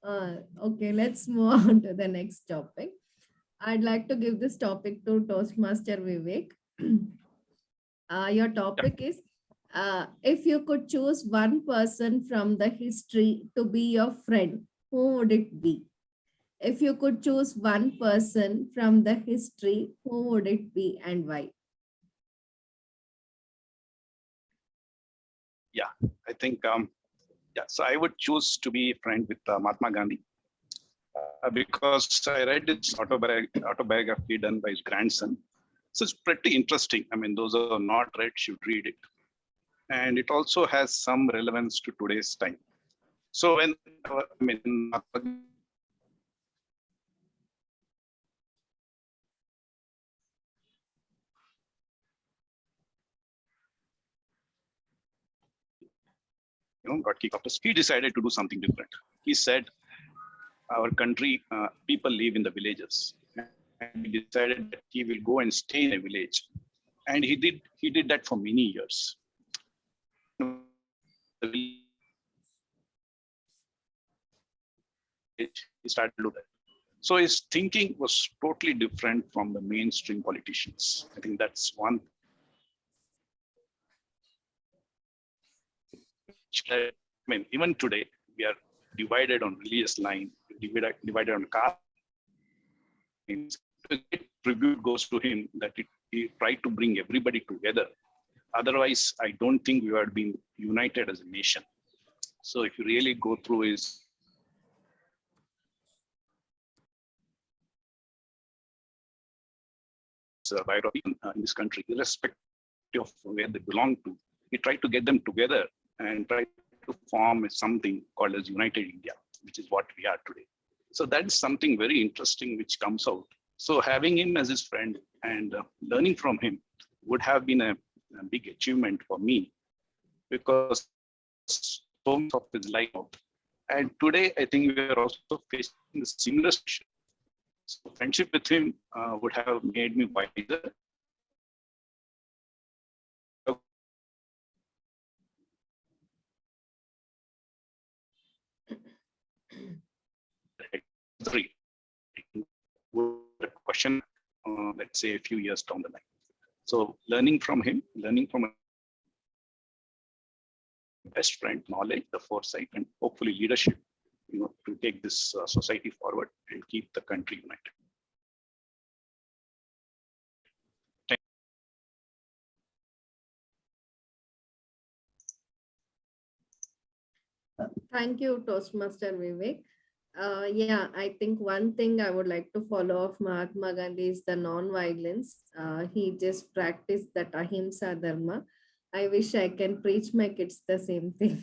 Okay, let's move on to the next topic. I'd like to give this topic to Toastmaster Vivek. Your topic is, if you could choose one person from the history to be your friend, who would it be? If you could choose one person from the history, who would it be and why? Yeah, I think, so I would choose to be a friend with Mahatma Gandhi. Because I read its autobiography done by his grandson. So it's pretty interesting. I mean, those who are not read should read it. And it also has some relevance to today's time. So when, got kicked off, he decided to do something different. He said, our country, people live in the villages. And he decided that he will go and stay in a village. And he did that for many years. He started to do that. So his thinking was totally different from the mainstream politicians. I think that's one. I mean, even today, we are divided on religious line, divided on caste. Tribute goes to him that he tried to bring everybody together. Otherwise, I don't think we would have been united as a nation. So if you really go through his biography in this country, irrespective irrespective of where they belong to. He tried to get them together and try to form something called as United India, which is what we are today. So that's something very interesting which comes out. So having him as his friend and learning from him would have been a big achievement for me, because so much of his life. And today, I think we are also facing the similar situation. So friendship with him would have made me wiser. Question, let's say a few years down the line. So learning from him, learning from a best friend, knowledge, the foresight, and hopefully leadership, to take this society forward and keep the country united. Thank you, Toastmaster Vivek. Yeah, I think one thing I would like to follow of Mahatma Gandhi is the non-violence. He just practiced that ahimsa dharma. I wish I can preach my kids the same thing.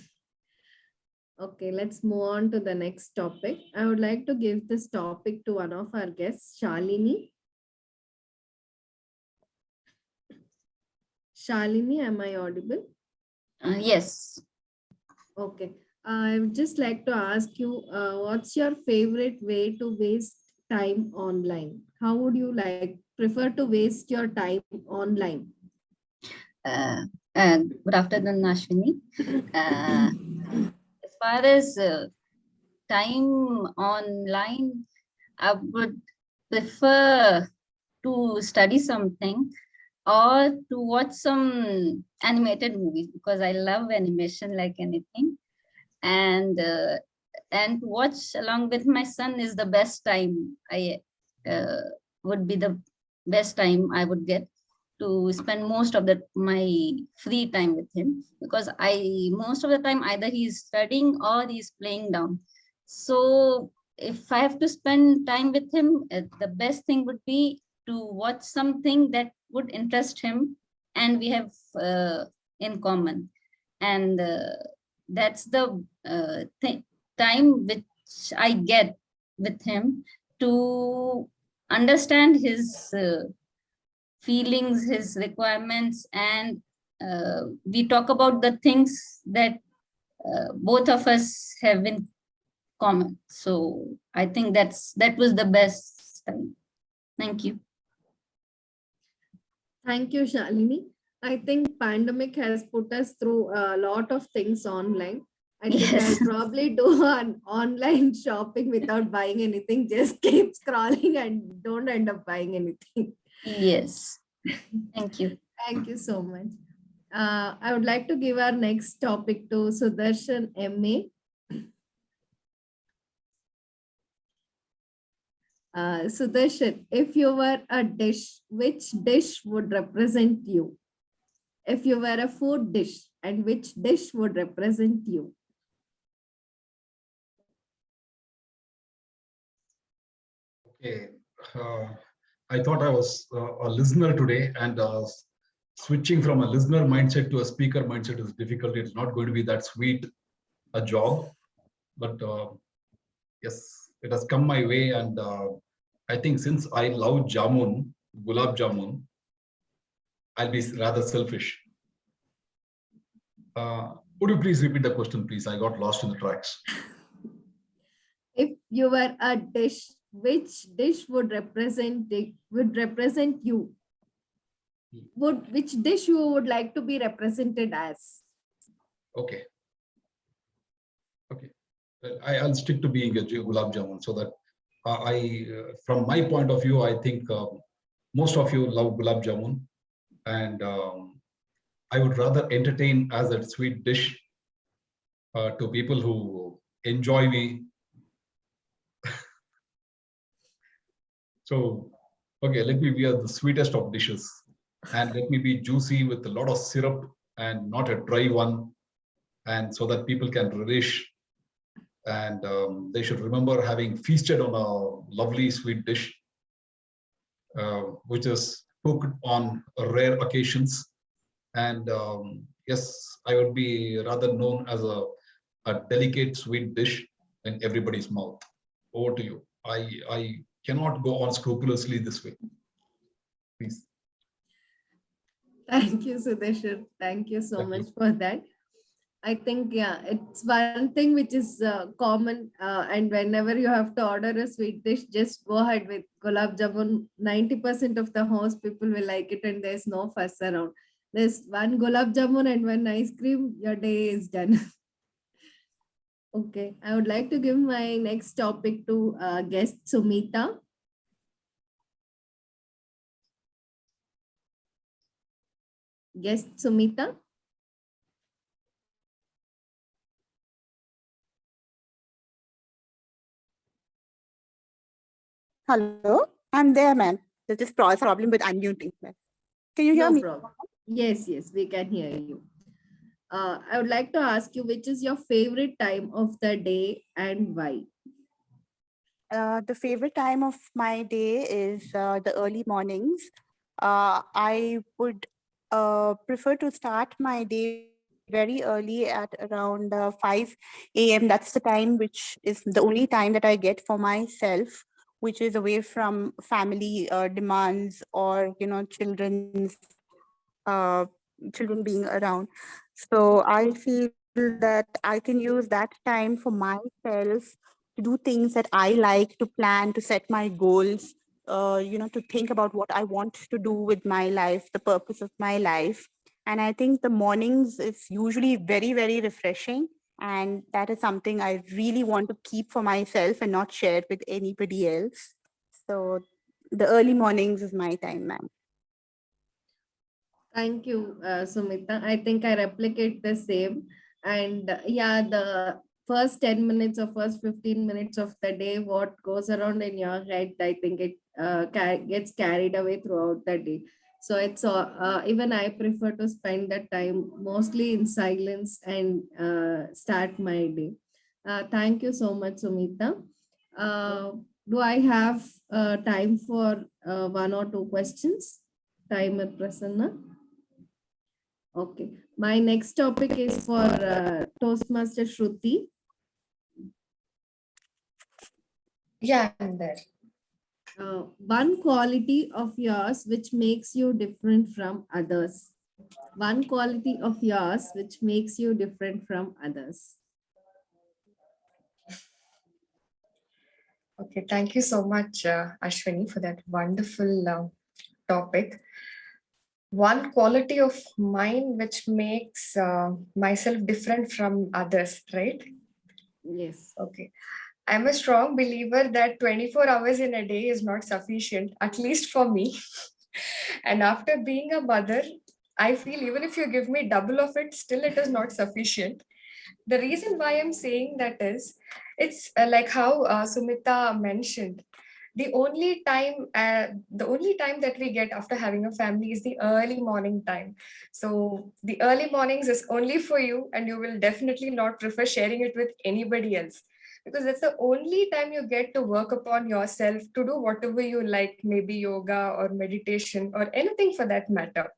Okay, let's move on to the next topic. I would like to give this topic to one of our guests, Shalini. Shalini, am I audible? Yes. Okay. I would just like to ask you, what's your favorite way to waste time online? How would you prefer to waste your time online? Good afternoon, Ashwini. As far as time online, I would prefer to study something or to watch some animated movies, because I love animation like anything. And watch along with my son is the best time. Would be the best time I would get to spend most of my free time with him, because most of the time either he's studying or he's playing down. So if I have to spend time with him, the best thing would be to watch something that would interest him and we have in common. And that's the time which I get with him to understand his feelings, his requirements, and we talk about the things that both of us have in common. So I think that was the best time. Thank you. Thank you, Shalini. I think pandemic has put us through a lot of things online. I think I'll probably do an online shopping without buying anything. Just keep scrolling and don't end up buying anything. Yes. Thank you. Thank you so much. I would like to give our next topic to Sudarshan MA. Sudarshan, if you were a dish, which dish would represent you? If you were a food dish, and which dish would represent you? Okay. I thought I was a listener today, and switching from a listener mindset to a speaker mindset is difficult. It's not going to be that sweet a job, but yes, it has come my way. And I think since I love jamun, gulab jamun, I'll be rather selfish. Would you please repeat the question, please? I got lost in the tracks. If you were a dish, which dish would represent you? Which dish you would like to be represented as? Okay. Okay. Well, I'll stick to being a gulab jamun, so that from my point of view, I think most of you love gulab jamun, and I would rather entertain as a sweet dish to people who enjoy me. So, okay, let me be the sweetest of dishes, and let me be juicy with a lot of syrup and not a dry one, and so that people can relish, and they should remember having feasted on a lovely sweet dish, which is cooked on rare occasions, And yes, I would be rather known as a delicate sweet dish in everybody's mouth. Over to you. I cannot go on scrupulously this way. Please. Thank you, Sudarshan. Thank you so much for that. I think, yeah, it's one thing which is common, and whenever you have to order a sweet dish, just go ahead with gulab jamun. 90% of the house people will like it, and there's no fuss around. There's one gulab jamun and one ice cream, your day is done. Okay, I would like to give my next topic to guest Sumita. Guest Sumita. Hello, I'm there, ma'am. There's this problem with unmuting. Ma'am. Can you hear No me? problem. Yes, we can hear you. I would like to ask you, which is your favorite time of the day and why? The favorite time of my day is the early mornings. I would prefer to start my day very early at around 5 a.m. That's the time which is the only time that I get for myself, which is away from family demands or children being around. So I feel that I can use that time for myself to do things that I like, to plan, to set my goals, to think about what I want to do with my life, the purpose of my life. And I think the mornings is usually very, very refreshing. And that is something I really want to keep for myself and not share with anybody else. So the early mornings is my time, ma'am. Thank you, Sumita. I think I replicate the same. And yeah, the first 10 minutes or first 15 minutes of the day, what goes around in your head, I think it gets carried away throughout the day. So it's even I prefer to spend that time mostly in silence and start my day. Thank you so much, Sumita. Do I have time for one or two questions? Timer, Prasanna. Okay, my next topic is for Toastmaster Shruti. Yeah, I'm there. One quality of yours which makes you different from others. One quality of yours which makes you different from others. Okay, thank you so much, Ashwini, for that wonderful topic. One quality of mine which makes myself different from others, right? Yes. Okay. I'm a strong believer that 24 hours in a day is not sufficient, at least for me. And after being a mother, I feel even if you give me double of it, still it is not sufficient. The reason why I'm saying that is, it's like how Sumita mentioned, the only time that we get after having a family is the early morning time. So the early mornings is only for you, and you will definitely not prefer sharing it with anybody else, because that's the only time you get to work upon yourself, to do whatever you like, maybe yoga or meditation or anything for that matter.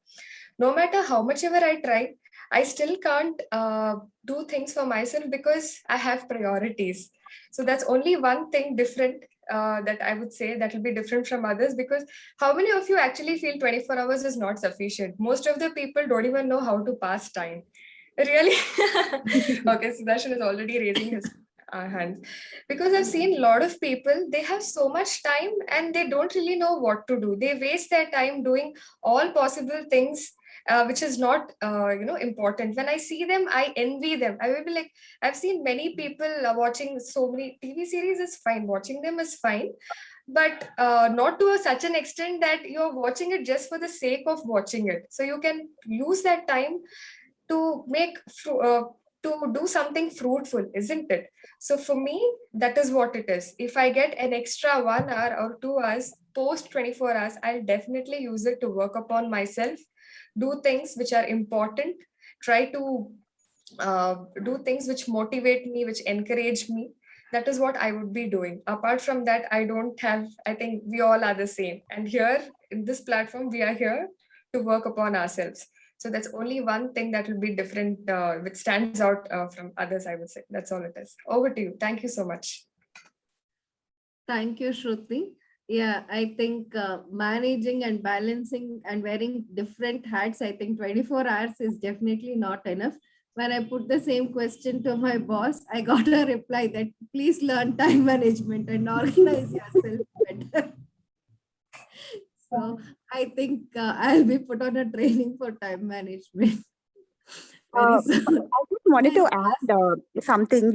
No matter how much ever I try, I still can't do things for myself because I have priorities. So that's only one thing different that I would say that will be different from others, because how many of you actually feel 24 hours is not sufficient? Most of the people don't even know how to pass time. Really? Okay, Sudarshan is already raising his hands, because I've seen a lot of people, they have so much time and they don't really know what to do. They waste their time doing all possible things which is not important. When I see them, I envy them. I will be like, I've seen many people watching so many TV series is fine, watching them is fine, but not to such an extent that you're watching it just for the sake of watching it. So you can use that time to make to do something fruitful, isn't it? So for me, that is what it is. If I get an extra 1 hour or 2 hours post 24 hours, I'll definitely use it to work upon myself, do things which are important, try to do things which motivate me, which encourage me. That is what I would be doing. Apart from that, I don't have, I think we all are the same. And here in this platform, we are here to work upon ourselves. So that's only one thing that will be different, which stands out from others, I would say. That's all it is. Over to you. Thank you so much. Thank you, Shruti. Yeah, I think managing and balancing and wearing different hats, I think 24 hours is definitely not enough. When I put the same question to my boss, I got a reply that please learn time management and organize yourself better. So I think I'll be put on a training for time management. Very soon. I just wanted to add something,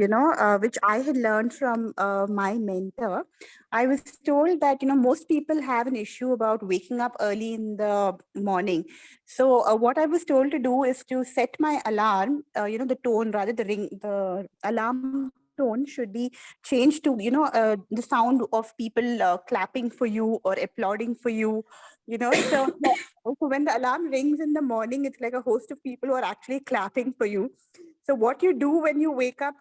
which I had learned from my mentor. I was told that, most people have an issue about waking up early in the morning. So what I was told to do is to set my alarm, the tone, rather the alarm tone should be changed to, the sound of people clapping for you or applauding for you, so when the alarm rings in the morning, it's like a host of people who are actually clapping for you. So what you do when you wake up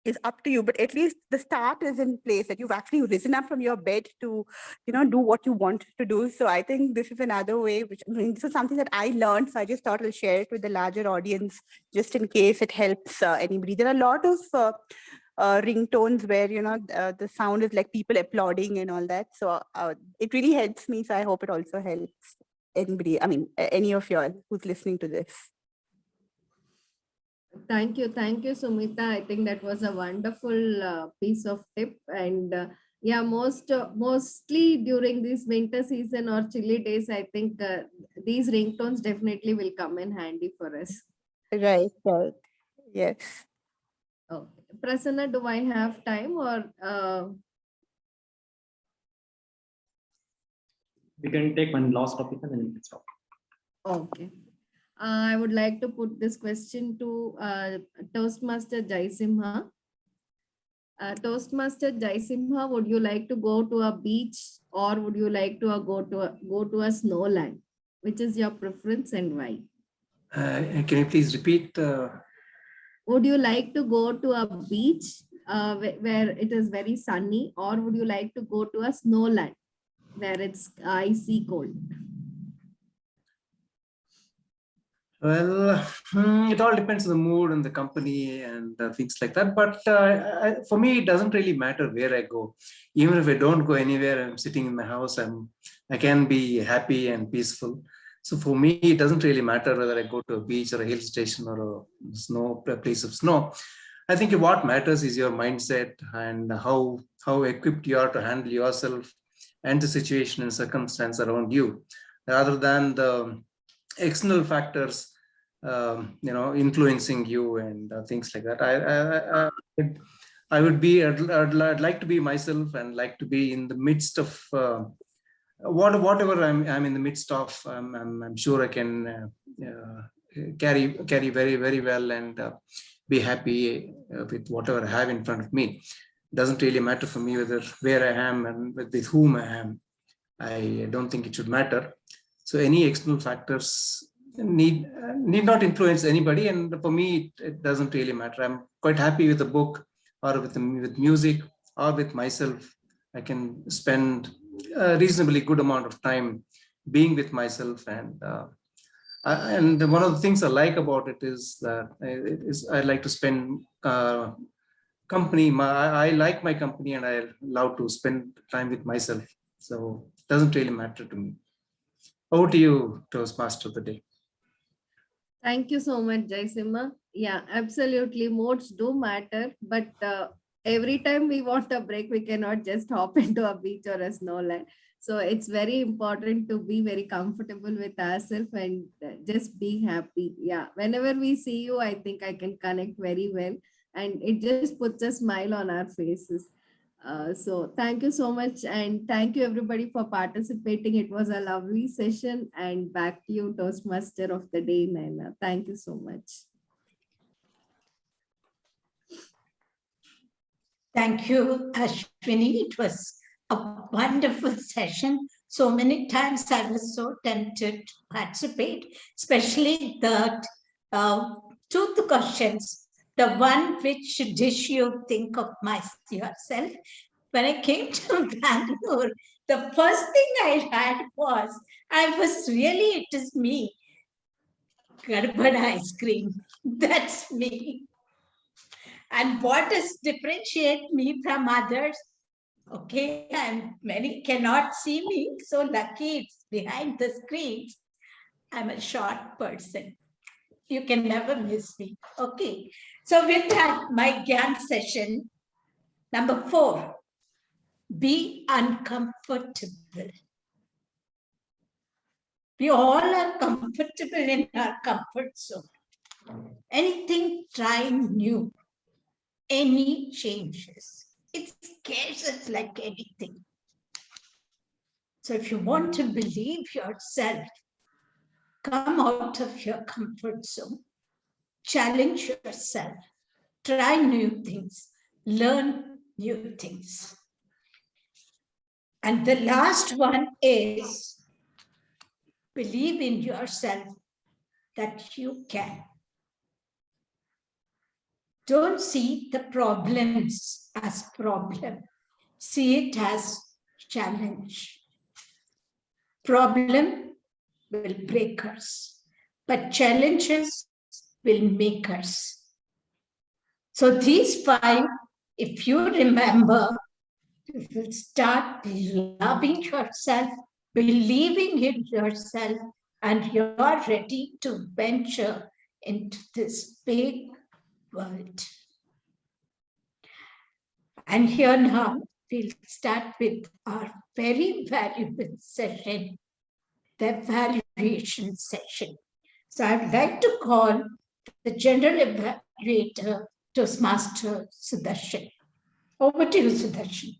is up to you, but at least the start is in place, that you've actually risen up from your bed to, do what you want to do. So I think this is another way, this is something that I learned. So I just thought I'll share it with the larger audience, just in case it helps anybody. There are a lot of ringtones where, the sound is like people applauding and all that. So it really helps me. So I hope it also helps anybody, any of y'all who's listening to this. Thank you, Sumita. I think that was a wonderful piece of tip. And yeah, mostly during this winter season or chilly days, I think these ringtones definitely will come in handy for us. Right. Yes. Okay. Prasanna, do I have time or? We can take one last topic and then we can stop. Okay. I would like to put this question to Toastmaster Jaisimha. Toastmaster Jaisimha, would you like to go to a beach or would you like to go to a snowland? Which is your preference and why? Can you please repeat? Would you like to go to a beach where it is very sunny, or would you like to go to a snowland where it's icy cold? Well, it all depends on the mood and the company and things like that. But for me, it doesn't really matter where I go. Even if I don't go anywhere, I'm sitting in my house, I can be happy and peaceful. So for me, it doesn't really matter whether I go to a beach or a hill station or a place of snow. I think what matters is your mindset and how equipped you are to handle yourself and the situation and circumstance around you, rather than the external factors, influencing you and things like that. I'd like to be myself and like to be in the midst of whatever I'm in the midst of. I'm sure I can carry very, very well and be happy with whatever I have in front of me. It doesn't really matter for me where I am and with whom I am. I don't think it should matter. So any external factors need not influence anybody, and for me it doesn't really matter. I'm quite happy with a book or with music or with myself. I can spend a reasonably good amount of time being with myself, and one of the things I like about it is that I like to spend company. I like my company and I love to spend time with myself. So it doesn't really matter to me. Over to you, Toastmaster of the day. Thank you so much, Jaisimha. Yeah, absolutely. Modes do matter, but every time we want a break, we cannot just hop into a beach or a snowland. So it's very important to be very comfortable with ourselves and just be happy. Yeah, whenever we see you, I think I can connect very well, and it just puts a smile on our faces. So thank you so much, and thank you everybody for participating. It was a lovely session, and back to you, Toastmaster of the day, Naina. Thank you so much. Thank you, Ashwini. It was a wonderful session. So many times I was so tempted to participate, especially the two questions. The one, which dish you think of yourself? When I came to Bangalore, the first thing I had was, it is me. Garbad ice cream. That's me. And what does differentiate me from others? Okay, and many cannot see me, so lucky it's behind the screens. I'm a short person. You can never miss me. Okay, so with that, my GAN session, number 4, be uncomfortable. We all are comfortable in our comfort zone. Anything trying new, any changes, it scares us like anything. So if you want to believe yourself, come out of your comfort zone, challenge yourself, try new things, learn new things. And the last one is believe in yourself that you can. Don't see the problems as problem. See it as challenge. Problem will break us, but challenges will make us. So these 5, if you remember, you will start loving yourself, believing in yourself, and you're ready to venture into this big world. And here now, we'll start with our very valuable session, the evaluation session. So I'd like to call the general evaluator, Toastmaster Sudarshan. Over to you, Sudarshan.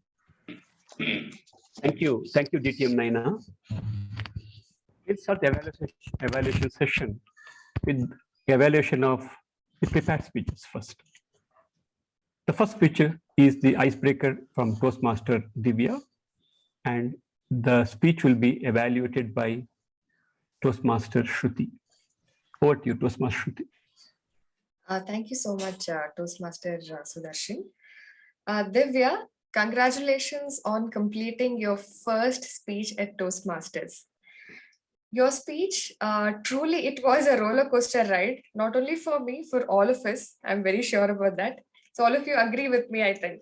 Thank you, DTM Naina. Let's start the evaluation session with evaluation of the prepared speeches first. The first speech is the icebreaker from Toastmaster Divya, and the speech will be evaluated by Toastmaster Shruti. Over to you, Toastmaster Shruti. Thank you so much, Toastmaster Sudarshan. Divya, congratulations on completing your first speech at Toastmasters. Your speech, truly it was a roller coaster ride, not only for me, for all of us. I'm very sure about that. So all of you agree with me, I think.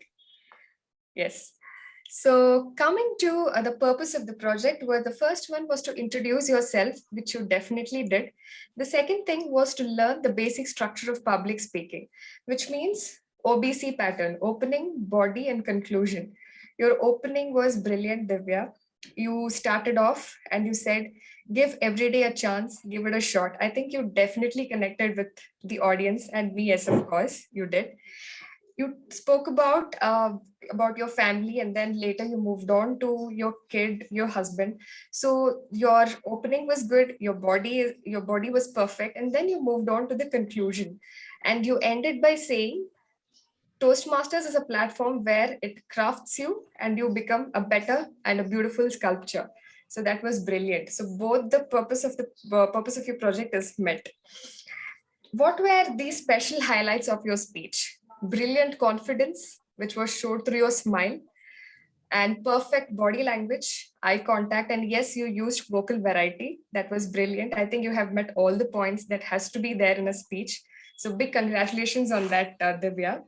Yes. So coming to the purpose of the project, where the first one was to introduce yourself, which you definitely did. The second thing was to learn the basic structure of public speaking, which means OBC pattern, opening, body, and conclusion. Your opening was brilliant, Divya. You started off and you said, give every day a chance, give it a shot. I think you definitely connected with the audience and me, yes, of course, you did. You spoke about your family, and then later you moved on to your kid, your husband. So your opening was good, your body was perfect, and then you moved on to the conclusion. And you ended by saying, Toastmasters is a platform where it crafts you and you become a better and a beautiful sculpture. So that was brilliant. So both the purpose of your project is met. What were these special highlights of your speech? Brilliant confidence, which was showed through your smile, and perfect body language, eye contact, and yes, you used vocal variety. That was brilliant. I think you have met all the points that has to be there in a speech. So big congratulations on that, Divya.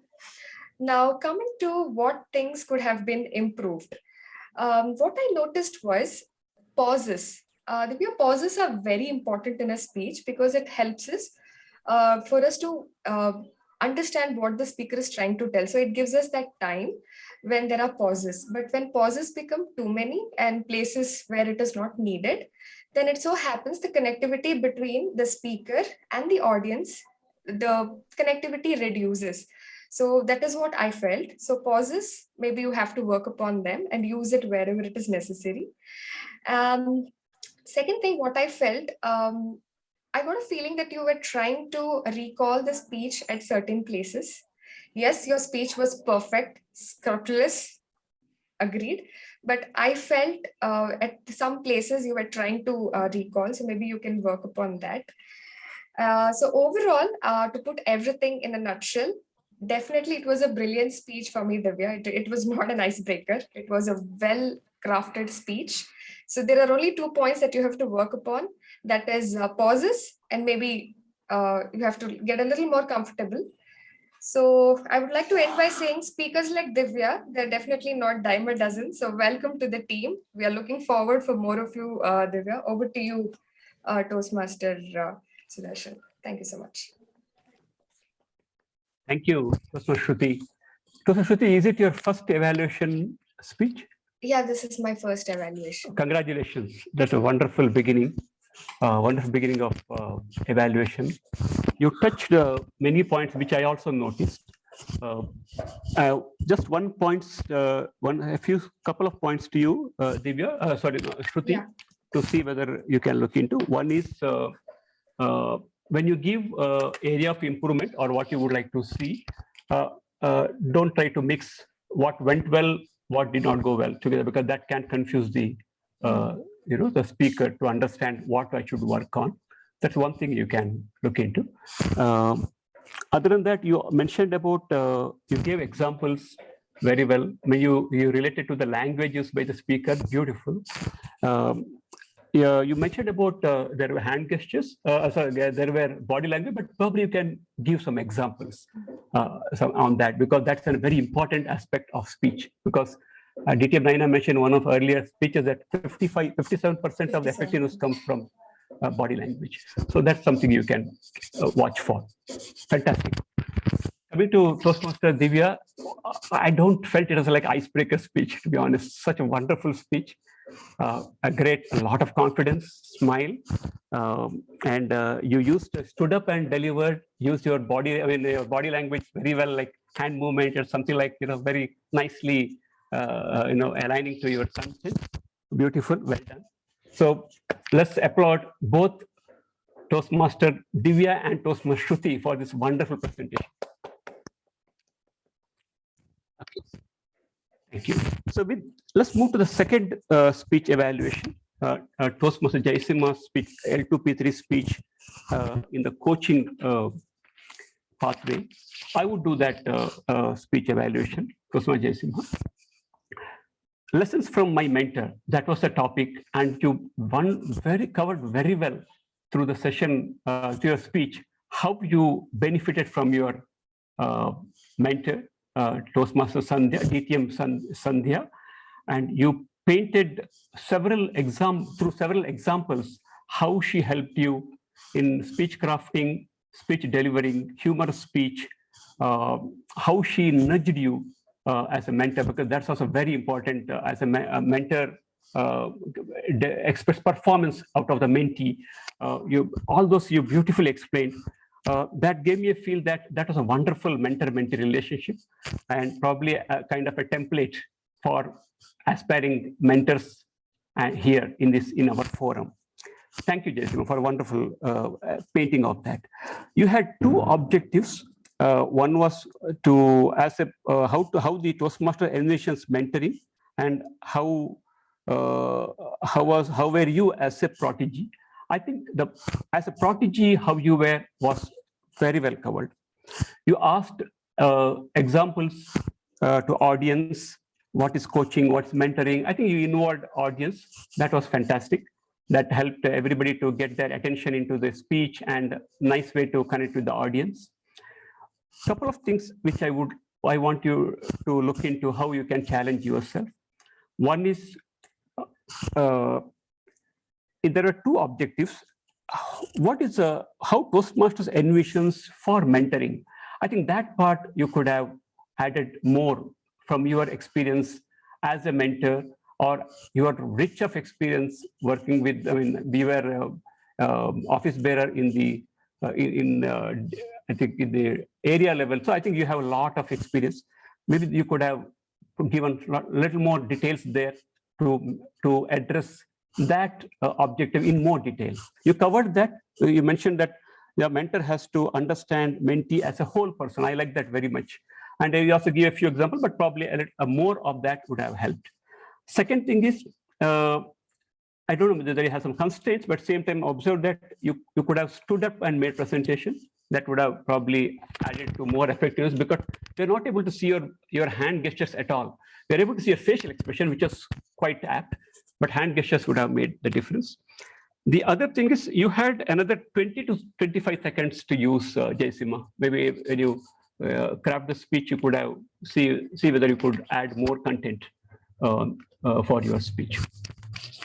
Now coming to what things could have been improved. What I noticed was pauses. Divya, pauses are very important in a speech because it helps us for us to understand what the speaker is trying to tell. So it gives us that time when there are pauses. But when pauses become too many and places where it is not needed, then it so happens the connectivity between the speaker and the audience, the connectivity reduces. So that is what I felt. So pauses, maybe you have to work upon them and use it wherever it is necessary. Second thing, what I felt, I got a feeling that you were trying to recall the speech at certain places. Yes, your speech was perfect, scrupulous, agreed. But I felt at some places you were trying to recall. So maybe you can work upon that. So overall, to put everything in a nutshell, definitely it was a brilliant speech for me, Divya. It was not an icebreaker. It was a well-crafted speech. So there are only 2 points that you have to work upon. That is pauses and maybe you have to get a little more comfortable. So I would like to end by saying speakers like Divya, they're definitely not dime a dozen. So welcome to the team. We are looking forward for more of you, Divya. Over to you, Toastmaster Sudarshan. Thank you so much. Thank you, Toastmaster Shruti. Toastmaster Shruti, is it your first evaluation speech? Yeah, this is my first evaluation. Congratulations. That's a wonderful beginning. Wonderful beginning of evaluation. You touched many points which I also noticed. Just one points, couple of points to you, Divya. Shruti, Yeah. to see whether you can look into. One is when you give area of improvement or what you would like to see, don't try to mix what went well, what did not go well together, because that can confuse the the speaker to understand what I should work on. That's one thing you can look into. Other than that, you mentioned about, you gave examples very well. When you related to the language used by the speaker, beautiful. Yeah, you mentioned about there were hand gestures, there were body language, but probably you can give some examples on that, because that's a very important aspect of speech. Because DTM Naina mentioned one of earlier speeches that 57% of the effectiveness comes from body language. So that's something you can watch for. Fantastic. Coming to Toastmaster Divya, I don't felt it was like icebreaker speech, to be honest. Such a wonderful speech. A lot of confidence, smile, and you stood up and delivered, used your body, your body language very well, like hand movement or something like, very nicely, aligning to your content. Beautiful, well done. So let's applaud both Toastmaster Divya and Toastmaster Shruti for this wonderful presentation. Okay. Thank you. So let's move to the second speech evaluation. Toastmaster Jaisimha's speech, L2P3 speech in the coaching pathway. I would do that speech evaluation, Toastmaster Jaisimha. Lessons from my mentor, that was the topic, and you covered very well through the session, to your speech, how you benefited from your mentor, Toastmaster Sandhya, DTM Sandhya, and you painted through several examples, how she helped you in speech crafting, speech delivering, humor speech, how she nudged you as a mentor, because that's also very important as a mentor, express performance out of the mentee. All those you beautifully explained. That gave me a feel that was a wonderful mentor-mentee relationship, and probably a kind of a template for aspiring mentors here in our forum. Thank you, Jaisimha, for a wonderful painting of that. You had two objectives. One was to how the Toastmaster envisions mentoring, and how were you as a prodigy. I think as a prodigy, how you were was very well covered. You asked examples to audience, what is coaching, what's mentoring. I think you involved audience. That was fantastic. That helped everybody to get their attention into the speech, and nice way to connect with the audience. Couple of things which I want you to look into, how you can challenge yourself. One is, there are two objectives. What is how Toastmasters envisions for mentoring? I think that part you could have added more from your experience as a mentor, or your rich of experience working with. We were office bearer in the I think in the area level. So I think you have a lot of experience. Maybe you could have given a little more details there to address that objective in more detail. You covered that. You mentioned that the mentor has to understand mentee as a whole person. I like that very much. And you also give a few examples, but probably more of that would have helped. Second thing is, I don't know whether you have some constraints, but same time observe that you could have stood up and made presentation. That would have probably added to more effectiveness, because they're not able to see your hand gestures at all. They're able to see your facial expression, which is quite apt, but hand gestures would have made the difference. The other thing is you had another 20 to 25 seconds to use Jaisima. Maybe when you craft the speech, you could have see whether you could add more content for your speech.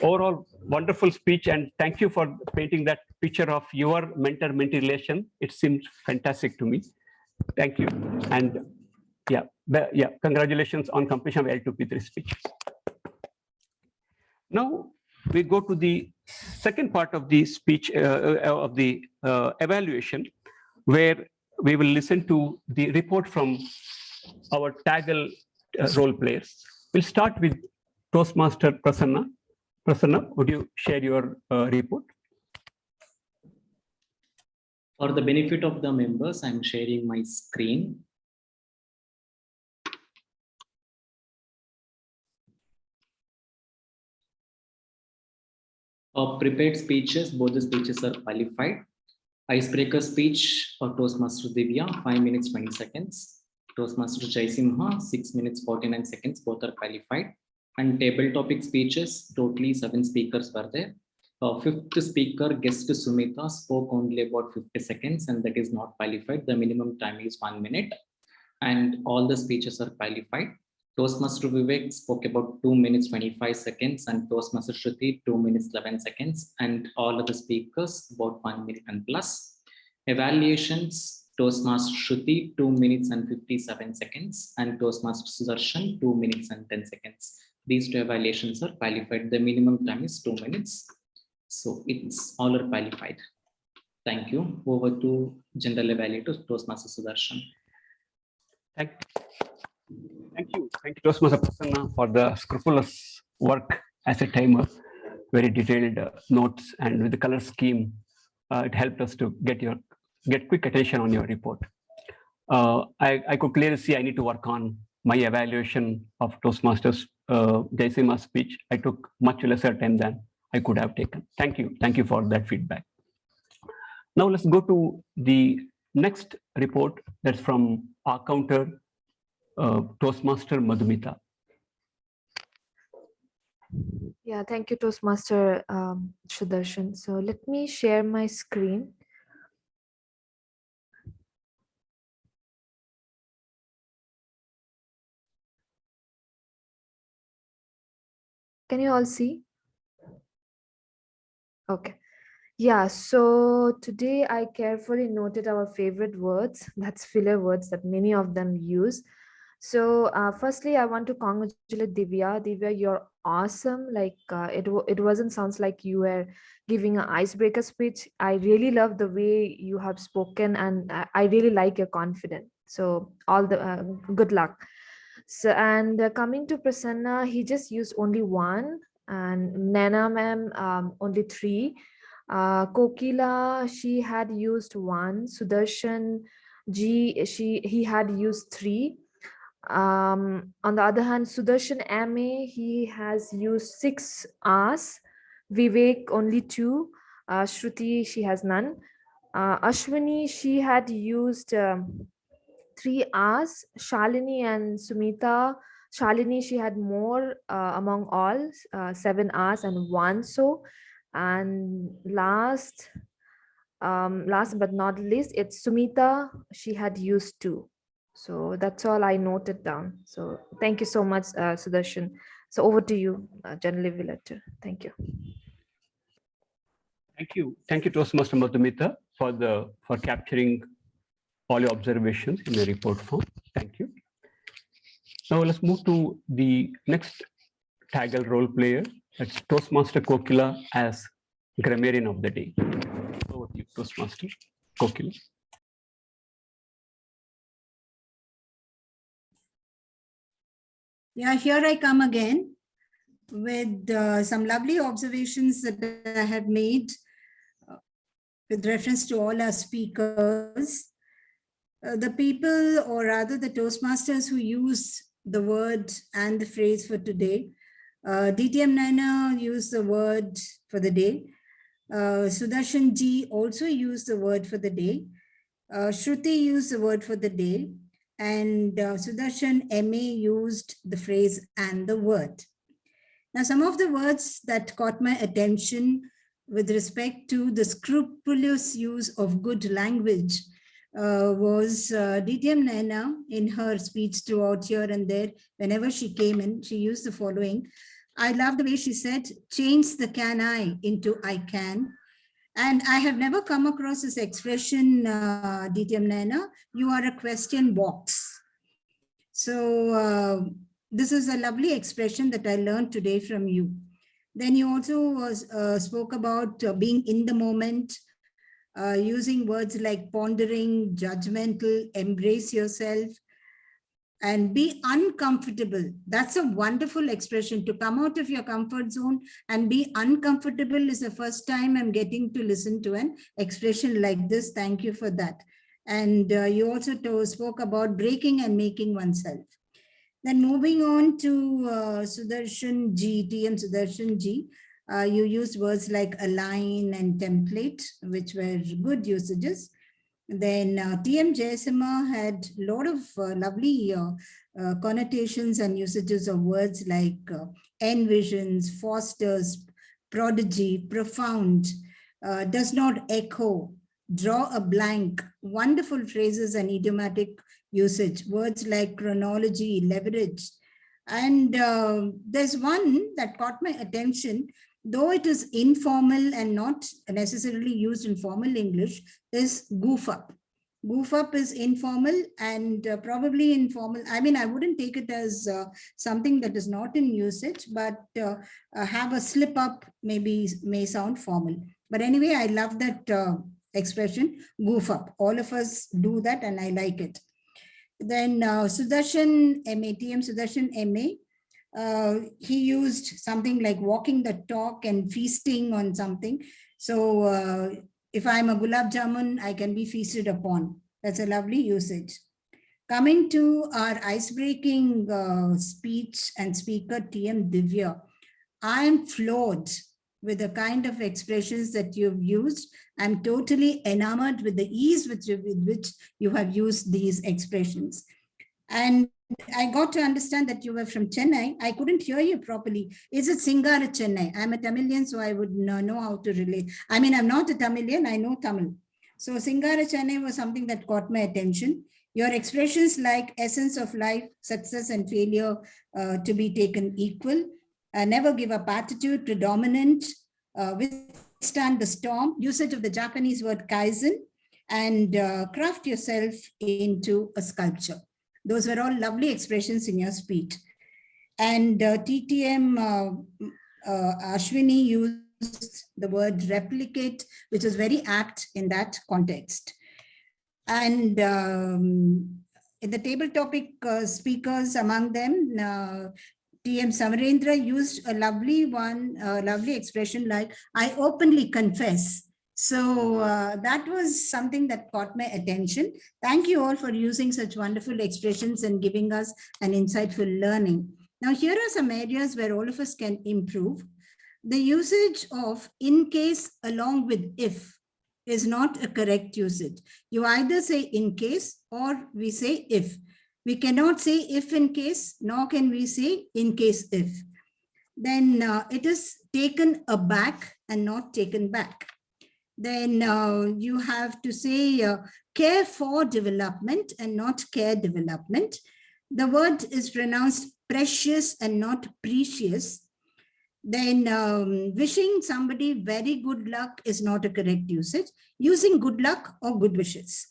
Overall, wonderful speech, and thank you for painting that picture of your mentor-mentee relation. It seems fantastic to me. Thank you, and yeah, congratulations on completion of L2P3 speech. Now we go to the second part of the speech of the evaluation, where we will listen to the report from our Taggle role players. We'll start with Toastmaster Prasanna. Prasanna, would you share your report? For the benefit of the members, I'm sharing my screen. Prepared speeches, both the speeches are qualified. Icebreaker speech for Toastmaster Divya, 5 minutes, 20 seconds. Toastmaster Jaisimha, 6 minutes, 49 seconds, both are qualified. And table topic speeches, totally 7 speakers were there. Fifth speaker, guest Sumita, spoke only about 50 seconds, and that is not qualified. The minimum time is 1 minute, and all the speeches are qualified. Toastmaster Vivek spoke about 2 minutes, 25 seconds, and Toastmaster Shruti, 2 minutes, 11 seconds, and all other speakers about 1 minute and plus. Evaluations, Toastmaster Shruti, 2 minutes and 57 seconds, and Toastmaster Sudarshan, 2 minutes and 10 seconds. These 2 evaluations are qualified. The minimum time is 2 minutes. So it's all are qualified. Thank you. Over to General Evaluator, Toastmaster Sudarshan. Thank you, Toastmaster Prasanna, for the scrupulous work as a timer. Very detailed notes, and with the color scheme, it helped us to get quick attention on your report. I could clearly see I need to work on my evaluation of Toastmasters Jaisima's speech. I took much lesser time than I could have taken. Thank you for that feedback. Now let's go to the next report. That's from our counter, Toastmaster Madhumita. Yeah, thank you, Toastmaster Sudarshan. So let me share my screen. Can you all see? Okay. Yeah, so today I carefully noted our favorite words, that's filler words that many of them use. So firstly, I want to congratulate Divya. Divya, you're awesome. Like it wasn't sounds like you were giving an icebreaker speech. I really love the way you have spoken, and I really like your confidence. So all the good luck. So and coming to Prasanna, he just used only 1, and Nana ma'am only 3. Kokila, she had used 1. Sudarshan G, he had used 3. On the other hand, Sudarshan MA, he has used 6 R's. Vivek only 2. Shruti, she has none. Ashwini, she had used 3 R's. Shalini and Sumita, Shalini, she had more among all, 7 R's and 1 so. And last but not least, it's Sumita, she had used 2. So that's all I noted down. So thank you so much, Sudarshan. So over to you, General Evaluator. Thank you. Thank you, Toastmaster Madhumita, for capturing all your observations in the report form. Thank you. Now let's move to the next Taggle role player. That's Toastmaster Kokila as grammarian of the day. Over to you, Toastmaster Kokila. Yeah, here I come again with some lovely observations that I had made with reference to all our speakers. The people, or rather the Toastmasters who use the word and the phrase for today. DTM Naina used the word for the day. Sudarshan G also used the word for the day. Shruti used the word for the day. And Sudarshan MA used the phrase and the word. Now, some of the words that caught my attention with respect to the scrupulous use of good language was DTM Naina in her speech throughout here and there. Whenever she came in, she used the following. I love the way she said, change the can I into I can. And I have never come across this expression, DTM Naina, you are a question box. So this is a lovely expression that I learned today from you. Then you also spoke about being in the moment, using words like pondering, judgmental, embrace yourself, and be uncomfortable. That's a wonderful expression. To come out of your comfort zone and be uncomfortable is the first time I'm getting to listen to an expression like this. Thank you for that. And you also spoke about breaking and making oneself. Then moving on to Sudarshan G, TM Sudarshan G, you used words like align and template, which were good usages. Then TM Jayasimha had a lot of lovely connotations and usages of words like envisions, fosters, prodigy, profound, does not echo, draw a blank, wonderful phrases and idiomatic usage, words like chronology, leverage. And there's one that caught my attention, though it is informal and not necessarily used in formal English, is goof up. Goof up is informal and probably informal. I mean, I wouldn't take it as something that is not in usage, but have a slip up may sound formal. But anyway, I love that expression, goof up. All of us do that and I like it. Then Sudarshan MA, TM Sudarshan MA, he used something like walking the talk and feasting on something. So if I'm a gulab jamun, I can be feasted upon. That's a lovely usage. Coming to our ice-breaking speech and speaker, TM Divya, I am floored with the kind of expressions that you've used. I'm totally enamored with the ease with which you have used these expressions. And I got to understand that you were from Chennai. I couldn't hear you properly. Is it Singara Chennai? I'm a Tamilian, so I would know how to relate. I mean, I'm not a Tamilian, I know Tamil. So Singara Chennai was something that caught my attention. Your expressions like essence of life, success and failure to be taken equal, never give up attitude, predominant, withstand the storm, usage of the Japanese word kaizen, and craft yourself into a sculpture. Those were all lovely expressions in your speech. And TTM Ashwini used the word replicate, which is very apt in that context. And in the table topic speakers among them, TM Samarendra used a lovely lovely expression like, I openly confess. So that was something that caught my attention. Thank you all for using such wonderful expressions and giving us an insightful learning. Now, here are some areas where all of us can improve. The usage of in case along with if is not a correct usage. You either say in case or we say if. We cannot say if in case, nor can we say in case if. Then it is taken aback and not taken back. Then you have to say care for development and not care development. The word is pronounced precious and not precious. Then wishing somebody very good luck is not a correct usage. Using good luck or good wishes.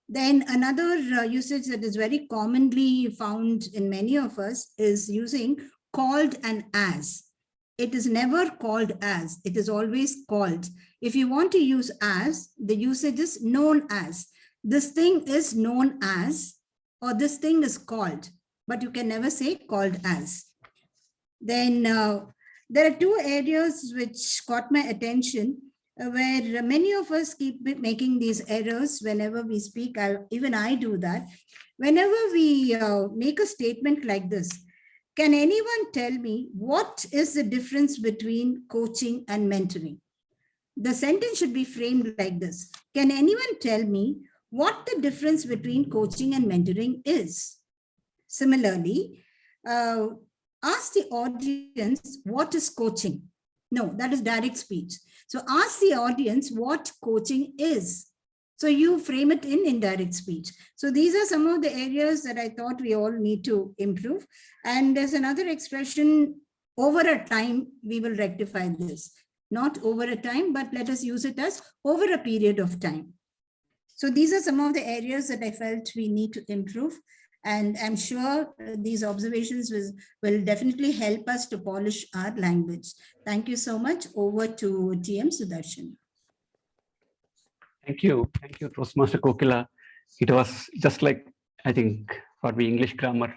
Then another usage that is very commonly found in many of us is using called and as. It is never called as, it is always called. If you want to use as, the usage is known as. This thing is known as, or this thing is called, but you can never say called as. Then there are two areas which caught my attention where many of us keep making these errors whenever we speak. Even I do that. Whenever we make a statement like this, can anyone tell me what is the difference between coaching and mentoring? The sentence should be framed like this. Can anyone tell me what the difference between coaching and mentoring is? Similarly, ask the audience, what is coaching? No, that is direct speech. So ask the audience what coaching is. So you frame it in indirect speech. So these are some of the areas that I thought we all need to improve. And there's another expression, over a time, we will rectify this. Not over a time, but let us use it as over a period of time. So these are some of the areas that I felt we need to improve. And I'm sure these observations will definitely help us to polish our language. Thank you so much. Over to TM Sudarshan. Thank you. Thank you, Toastmaster Kokila. It was just like, I think, for the English grammar,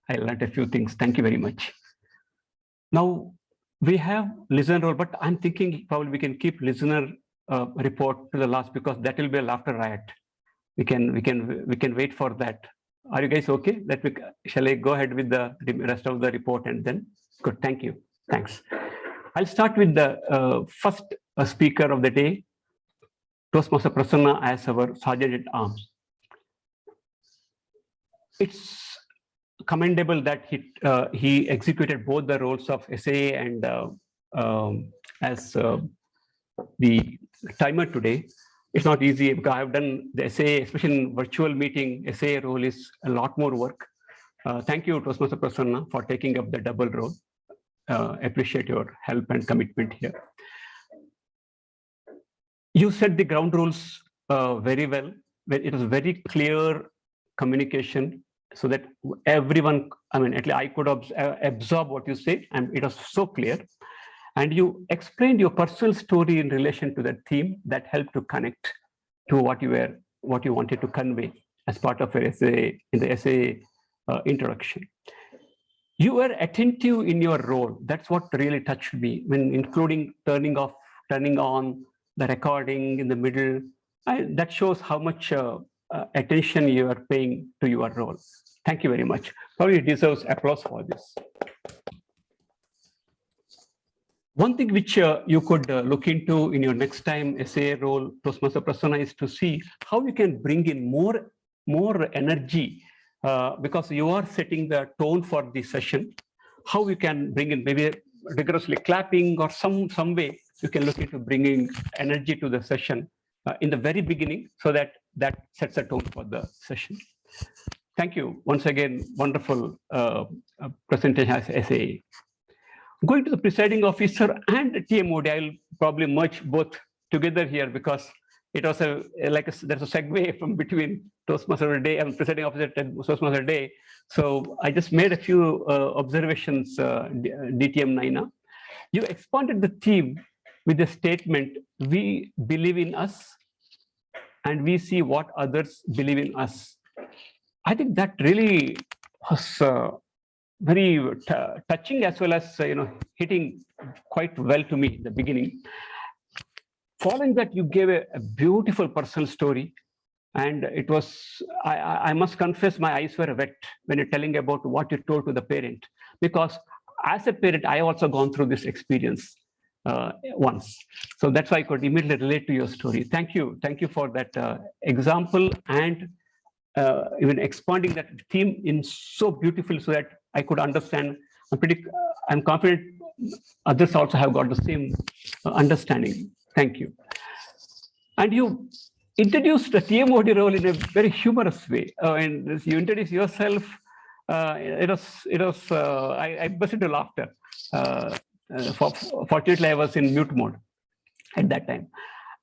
I learned a few things. Thank you very much. Now, we have listener role, but I'm thinking probably we can keep listener report to the last, because that will be a laughter riot. We can wait for that. Are you guys okay? Shall I go ahead with the rest of the report and then? Good, thank you. Thanks. I'll start with the first speaker of the day, Toastmaster Prasanna as our Sergeant at Arms. It's commendable that he executed both the roles of SAA and as the timer today. It's not easy because I've done the SAA, especially in virtual meeting. SAA role is a lot more work. Thank you, Toastmaster Prasanna, for taking up the double role. Appreciate your help and commitment here. You set the ground rules very well. It was very clear communication so that everyone, I mean, at least I could absorb what you said, and it was so clear. And you explained your personal story in relation to that theme that helped to connect to what you wanted to convey as part of your essay in the essay introduction. You were attentive in your role. That's what really touched me, when including turning off, turning on the recording in the middle. That shows how much attention you are paying to your role. Thank you very much. Probably deserves applause for this. One thing which you could look into in your next time SAA role, Toastmaster Prasanna, is to see how you can bring in more energy because you are setting the tone for the session. How you can bring in maybe rigorously clapping or some way you can look into bringing energy to the session in the very beginning, so that sets a tone for the session. Thank you once again. Wonderful presentation as SAA. Going to the presiding officer and TMOD, I'll probably merge both together here because it was there's a segue from between Toastmaster Day and presiding officer and Toastmaster Day. So I just made a few observations, DTM Naina. You expanded the theme with the statement, we believe in us and we see what others believe in us. I think that really was very touching, as well as hitting quite well to me in the beginning. Following that, you gave a beautiful personal story, and it was, I must confess, my eyes were wet when you're telling about what you told to the parent, because as a parent, I also gone through this experience once. So that's why I could immediately relate to your story. Thank you for that example, and even expanding that theme in so beautiful so that I could understand. I'm confident others also have got the same understanding. Thank you. And you introduced the TMOD role in a very humorous way. And you introduced yourself. I burst into laughter. Fortunately, I was in mute mode at that time.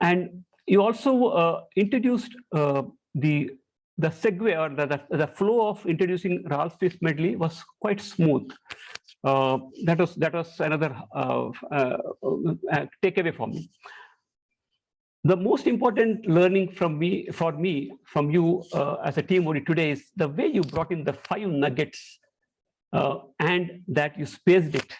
And you also introduced the segue, or the flow of introducing Ralph Fisk medley was quite smooth. That was another takeaway for me. The most important learning from you as a TMOD today is the way you brought in the 5 nuggets and that you spaced it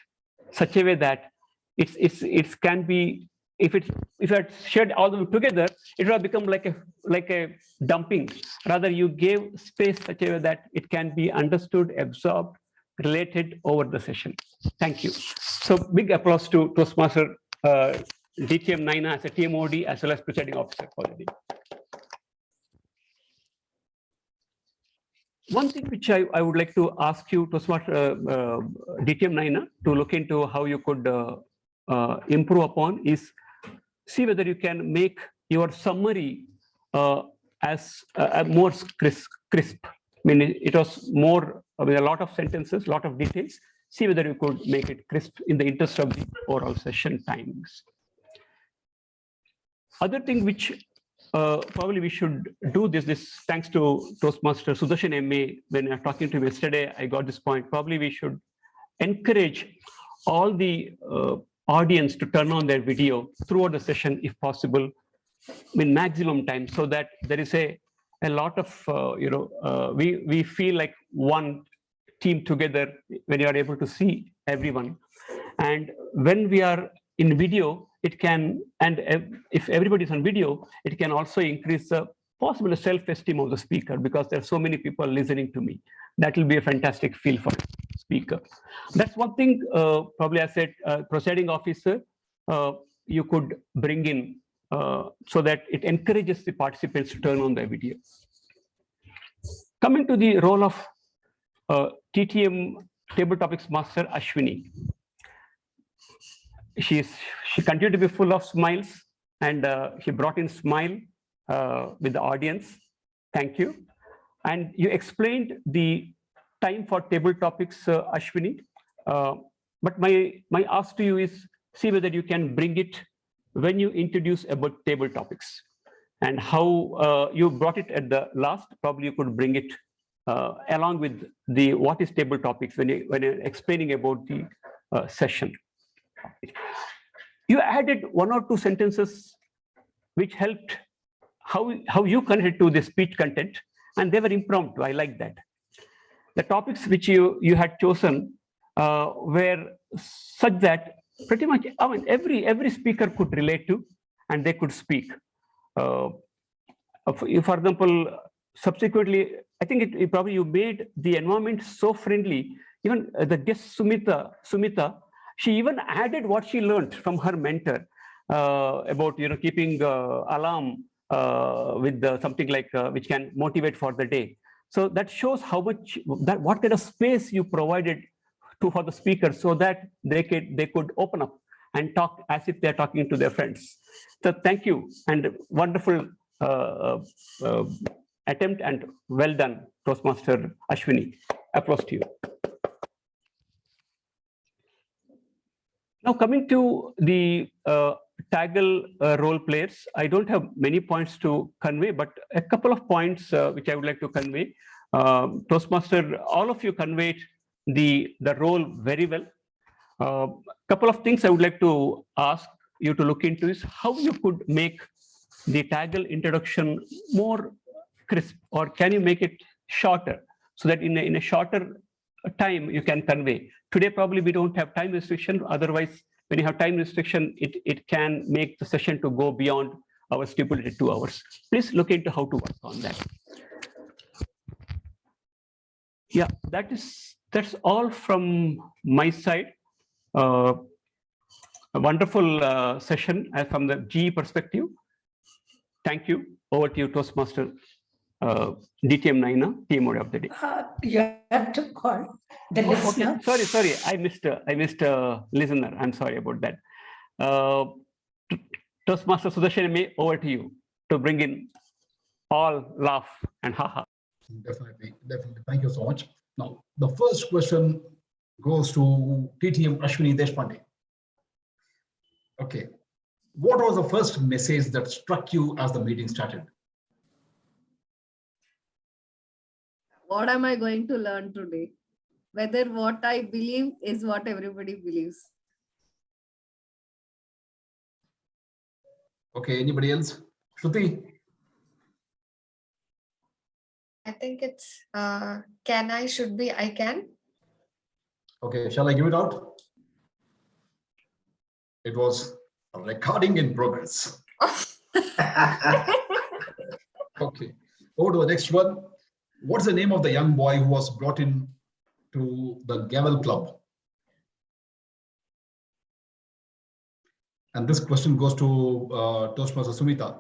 such a way that it can be, if I shared all of them together, it will become like a dumping. Rather, you gave space such a way that it can be understood, absorbed, related over the session. Thank you. So big applause to Toastmaster DTM Naina as a TMOD as well as presiding officer for the day. One thing which I would like to ask you, Toastmaster DTM Naina, to look into how you could improve upon is see whether you can make your summary as more crisp. I mean, it was more with a lot of sentences, lot of details. See whether you could make it crisp in the interest of the overall session timings. Other thing which probably we should do this thanks to Toastmaster Sudarshan MA. When I was talking to him yesterday, I got this point. Probably we should encourage all the audience to turn on their video throughout the session if possible, in maximum time, so that there is a lot of, we feel like one team together when you are able to see everyone. And when we are in video, it can, and if everybody is on video, it can also increase the possible self-esteem of the speaker, because there are so many people listening to me. That will be a fantastic feel for speaker. That's one thing, probably as a presiding officer, you could bring in so that it encourages the participants to turn on their video. Coming to the role of TTM Table Topics Master Ashwini. She continued to be full of smiles, and she brought in smile with the audience. Thank you. And you explained the time for table topics, Ashwini. But my ask to you is, see whether you can bring it when you introduce about table topics, and how you brought it at the last. Probably you could bring it along with the what is table topics when you're explaining about the session. You added 1 or 2 sentences which helped how you connected to the speech content, and they were impromptu. I like that. The topics which you had chosen were such that pretty much, I mean, every speaker could relate to, and they could speak. For example, subsequently, I think it probably you made the environment so friendly. Even the guest Sumita, she even added what she learned from her mentor about keeping alarm with something like which can motivate for the day. So that shows how much what kind of space you provided for the speaker, so that they could open up and talk as if they're talking to their friends. So thank you, and wonderful attempt, and well done, Toastmaster Ashwini. Applause to you. Now coming to the Taggle role players, I don't have many points to convey, but a couple of points which I would like to convey. Toastmaster, all of you conveyed the role very well. Couple of things I would like to ask you to look into is how you could make the Taggle introduction more crisp, or can you make it shorter, so that in a shorter time you can convey. Today probably we don't have time restriction. Otherwise, when you have time restriction, it can make the session to go beyond our stipulated 2 hours. Please look into how to work on that. Yeah, that's all from my side. A wonderful session from the GE perspective. Thank you. Over to you, Toastmaster DTM Naina, TMOD of the day. You have to call the listener. Okay. Sorry, I missed a listener. I'm sorry about that. Toastmaster Sudarshan MA, over to you to bring in all laugh and haha. Definitely. Thank you so much. Now, the first question goes to TTM Ashwini Deshpande. Okay. What was the first message that struck you as the meeting started? What am I going to learn today? Whether what I believe is what everybody believes. Okay, anybody else? Shruti? I think it's can I, should be, I can. Okay, shall I give it out? It was a recording in progress. Okay, over to the next one. What's the name of the young boy who was brought in to the Gavel Club? And this question goes to Toastmaster Sumita.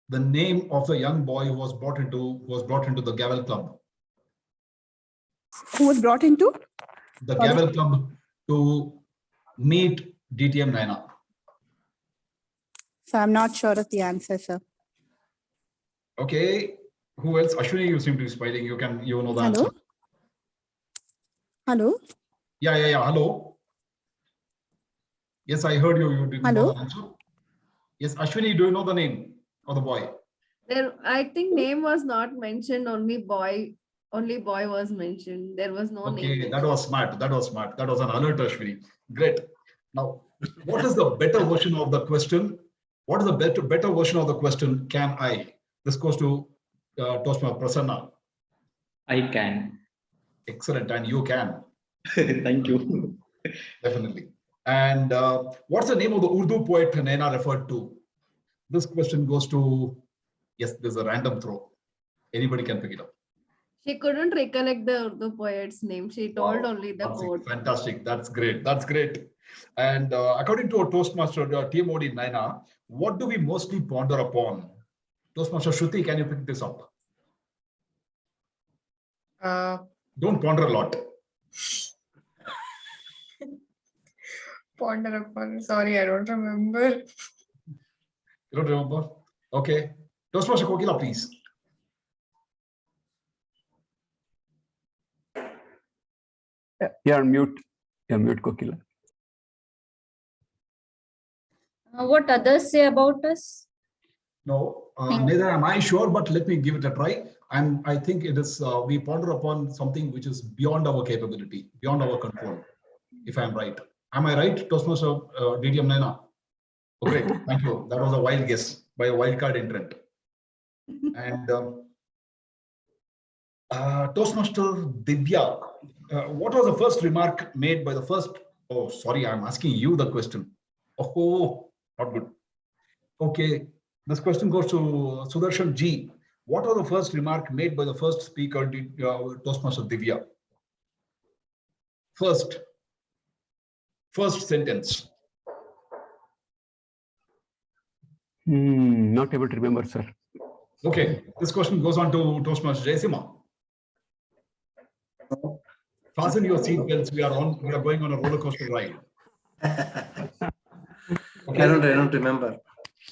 The name of the young boy who was brought into the Gavel Club. Who was brought into? the Gavel Club to meet DTM Naina? So I'm not sure of the answer, sir. Okay. Who else? Ashwini, you seem to be smiling. You know the answer. Hello? Yeah. Hello. Yes, I heard you. You didn't know the answer. Yes, Ashwini, do you know the name of the boy? There, I think name was not mentioned. Only boy was mentioned. There was no name. Okay, that was smart. That was an alert, Ashwini. Great. Now, what is the better version of the question? What is the better version of the question? Can I? This goes to Toastmaster Prasanna. I can. Excellent, and you can. Thank you. Definitely. And what's the name of the Urdu poet Naina referred to? This question goes to, yes, there's a random throw. Anybody can pick it up. She couldn't recollect the Urdu poet's name. She told only the quote. Fantastic. That's great. That's great. And according to our Toastmaster TMOD Naina, what do we mostly ponder upon? Toastmaster Shruti, can you pick this up? Don't ponder a lot. Ponder upon. Sorry, I don't remember. You don't remember? Okay. Toastmaster Kokila, please. You're on mute. You're mute, Kokila. What others say about us? No, neither am I sure, but let me give it a try. I think it is, we ponder upon something which is beyond our capability, beyond our control, if I'm right. Am I right, Toastmaster DTM Naina? Oh, great, thank you. That was a wild guess by a wildcard entrant. And Toastmaster Divya, what was the first remark made by the first? Oh, sorry, I'm asking you the question. Oh, not good. Okay, this question goes to Sudarshan G. What was the first remark made by the first speaker, Toastmaster Divya? First sentence. Not able to remember, sir. Okay, this question goes on to Toastmaster Jaisima. Fasten your seatbelts. We are going on a roller coaster ride. Okay. I don't remember.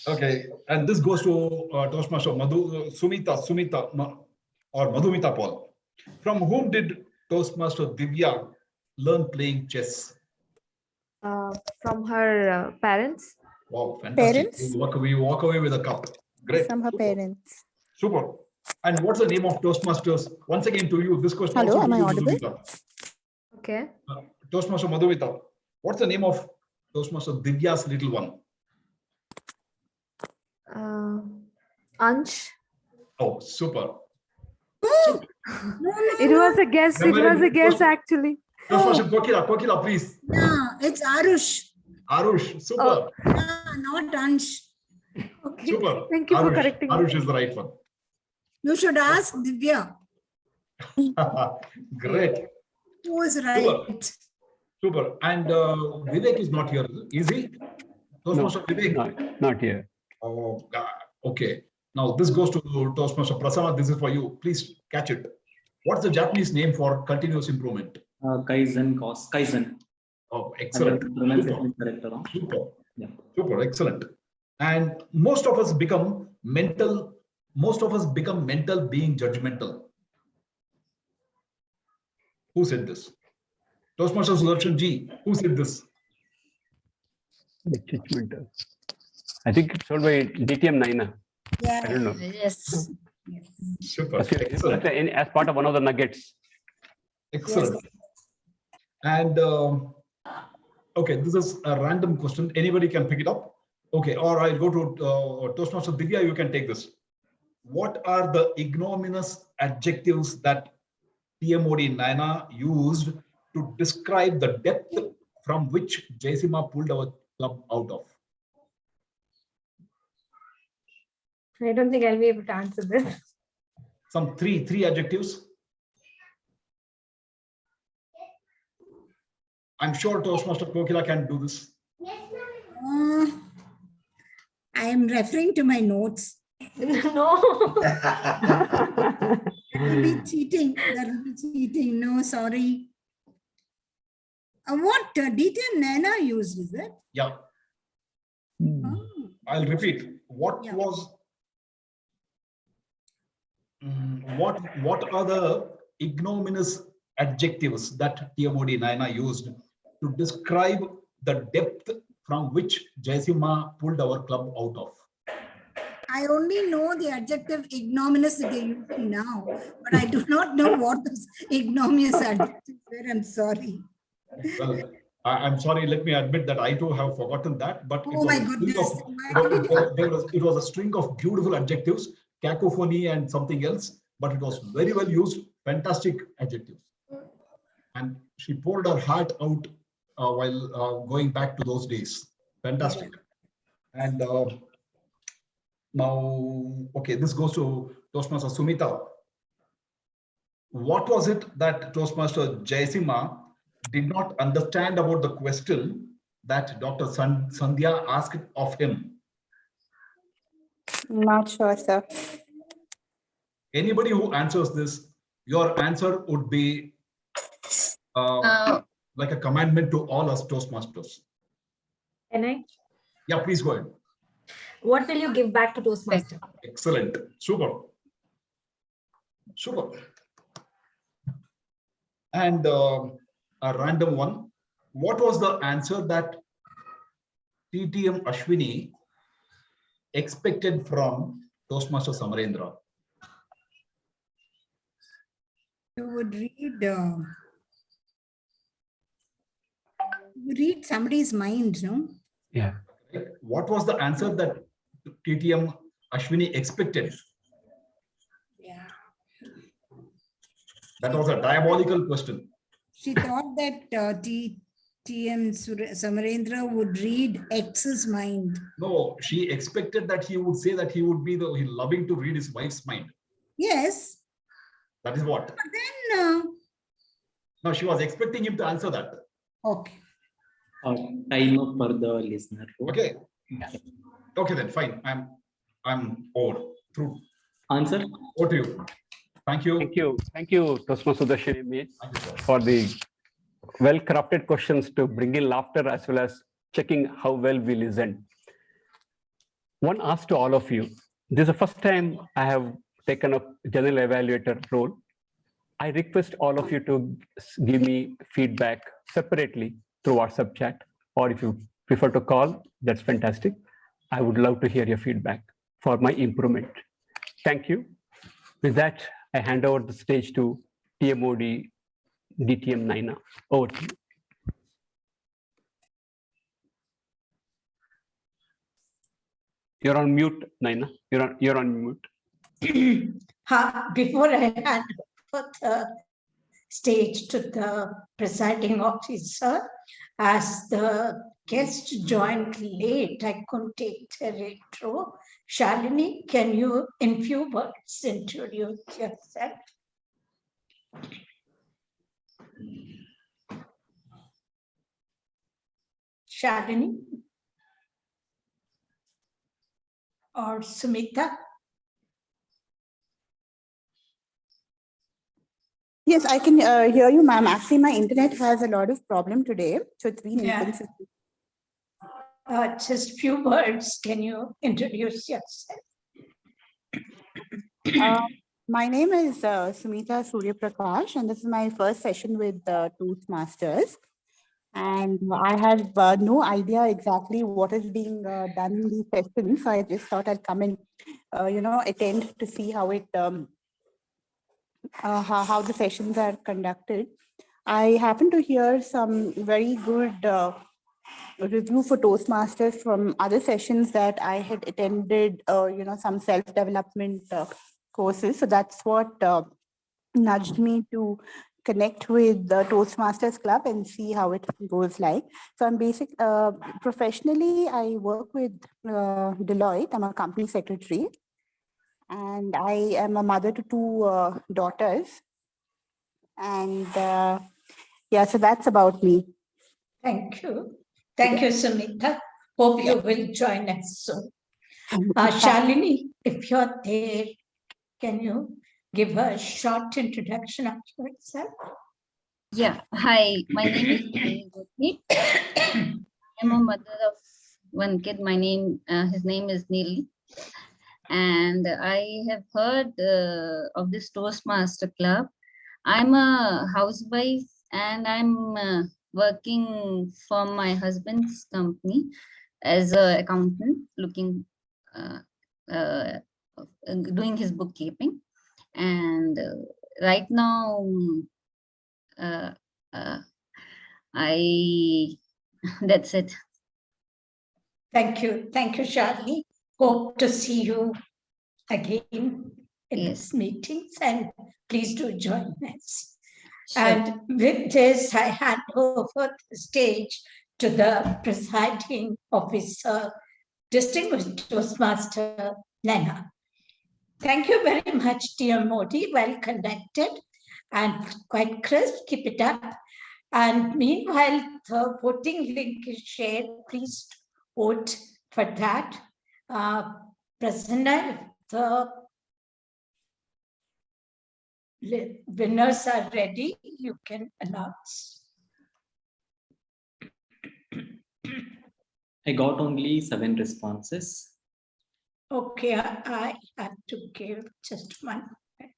Okay, and this goes to Toastmaster Sumita or Madhumita Paul. From whom did Toastmaster Divya learn playing chess? From her parents. Wow, fantastic. Parents? We walk away with a cup. Great. From her parents. Super. And what's the name of Toastmasters? Once again to you, this question. Hello, also am to I you, audible? Madhumita. Okay. Toastmaster Madhumita, what's the name of Toastmaster Divya's little one? Ansh. Oh, super. It was a guess. It was a guess, actually. Toastmaster Kokila, please. No, it's Arush. Arush, super. Oh. Not Ansh. Okay. Super. Thank you for correcting me. Arush is the right one. You should ask Divya. Great. Who was right? Super. And Vivek is not here, is he? Toastmaster Vivek? Not here. Oh, okay. Now this goes to Toastmaster Prasanna. This is for you. Please catch it. What's the Japanese name for continuous improvement? Kaizen. Oh, excellent. Pronunciation correct, huh? Super. Yeah. Super. Excellent. And most of us become mental being judgmental. Who said this? Toastmaster Sudarshan G. Who said this? Judgmental. I think it's told by DTM Naina. Yeah. I don't know. Yes. Super. Excellent. As part of one of the nuggets. Excellent. Yes. And okay, this is a random question. Anybody can pick it up. Okay, or I'll go to Toastmaster Divya. You can take this. What are the ignominious adjectives that TMOD Naina used to describe the depth from which Jaisima pulled our club out of? I don't think I'll be able to answer this. Some three adjectives. I'm sure Toastmaster Kokila can do this. I am referring to my notes. No. That will be cheating. That will be cheating. No, sorry. What DTM Naina used, is it? Yeah. Oh, I'll repeat. What Yeah. was what are the ignominious adjectives that TMOD Naina used to describe the depth from which Jaisimha pulled our club out of? I only know the adjective ignominious that you're using now, but I do not know what those ignominious adjectives were. I'm sorry. Well, I'm sorry, let me admit that I too have forgotten that, but Oh my goodness. it was a string of beautiful adjectives, cacophony and something else, but it was very well used, fantastic adjectives. And she poured her heart out while going back to those days. Fantastic. And now, okay, this goes to Toastmaster Sumita. What was it that Toastmaster Jaisimha did not understand about the question that Dr. Sandhya asked of him? Not sure, sir. Anybody who answers this, your answer would be like a commandment to all us Toastmasters. Can I? Yeah, please go ahead. What will you give back to Toastmaster? Excellent. Super. Super. And a random one. What was the answer that TTM Ashwini expected from Toastmaster Samarendra? You would read somebody's mind, no? Yeah. What was the answer that TTM Ashwini expected? Yeah. That was a diabolical question. She thought that TM Samarendra would read X's mind. No, she expected that he would say that he would be loving to read his wife's mind. Yes. That is what. But then. No, she was expecting him to answer that. Okay. Time up for the listener. Okay. Okay, then fine. I'm over. Through. Answer. Over to you. Thank you. Thank you. Thank you, Toastmaster Sudarshan, for the well-crafted questions to bring in laughter as well as checking how well we listened. One ask to all of you. This is the first time I have taken up general evaluator role. I request all of you to give me feedback separately through WhatsApp chat, or if you prefer to call, that's fantastic. I would love to hear your feedback for my improvement. Thank you. With that, I hand over the stage to TMOD DTM Naina. Over to you. You're on mute, Naina. You're on mute. Before I hand over the stage to the presiding officer, as the guest joined late, I couldn't take the intro. Shalini, can you in few words introduce yourself? Shalini or Sumita? Yes, I can hear you, ma'am. Actually, my internet has a lot of problem today, so it's been inconsistent. Just few words. Can you introduce yourself? My name is Sumita Surya Prakash, and this is my first session with Toastmasters. And I have no idea exactly what is being done in these sessions, so I just thought I'd come and attend to see how it how the sessions are conducted. I happen to hear some very good review for Toastmasters from other sessions that I had attended, some self-development courses. So that's what nudged me to connect with the Toastmasters Club and see how it goes like. So I'm professionally, I work with Deloitte. I'm a company secretary. And I am a mother to two daughters. And yeah, so that's about me. Thank you. Thank you, Sumita. Hope you will join us soon. Shalini, if you're there, can you give a short introduction of yourself? Yeah, hi, my name is Neeli Gurpreet. I'm a mother of one kid. His name is Neeli. And I have heard of this Toastmaster Club. I'm a housewife and I'm working for my husband's company as an accountant, uh, uh, doing his bookkeeping. And right now, uh, uh, that's it. Thank you. Thank you, Charlie. Hope to see you again in these meetings, and please do join us. Sure. And with this, I hand over the stage to the presiding officer, Distinguished Toastmaster Naina. Thank you very much, dear Modi. Well conducted and quite crisp. Keep it up. And meanwhile, the voting link is shared. Please vote for that. Prasanna, the winners are ready. You can announce. I got only 7 responses. Okay, I have to give just 1 minute.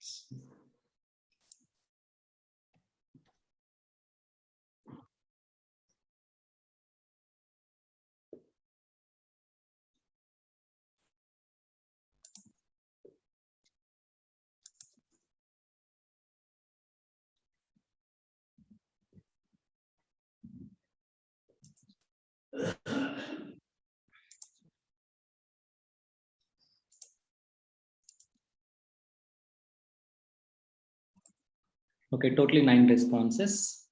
Okay, totally 9 responses.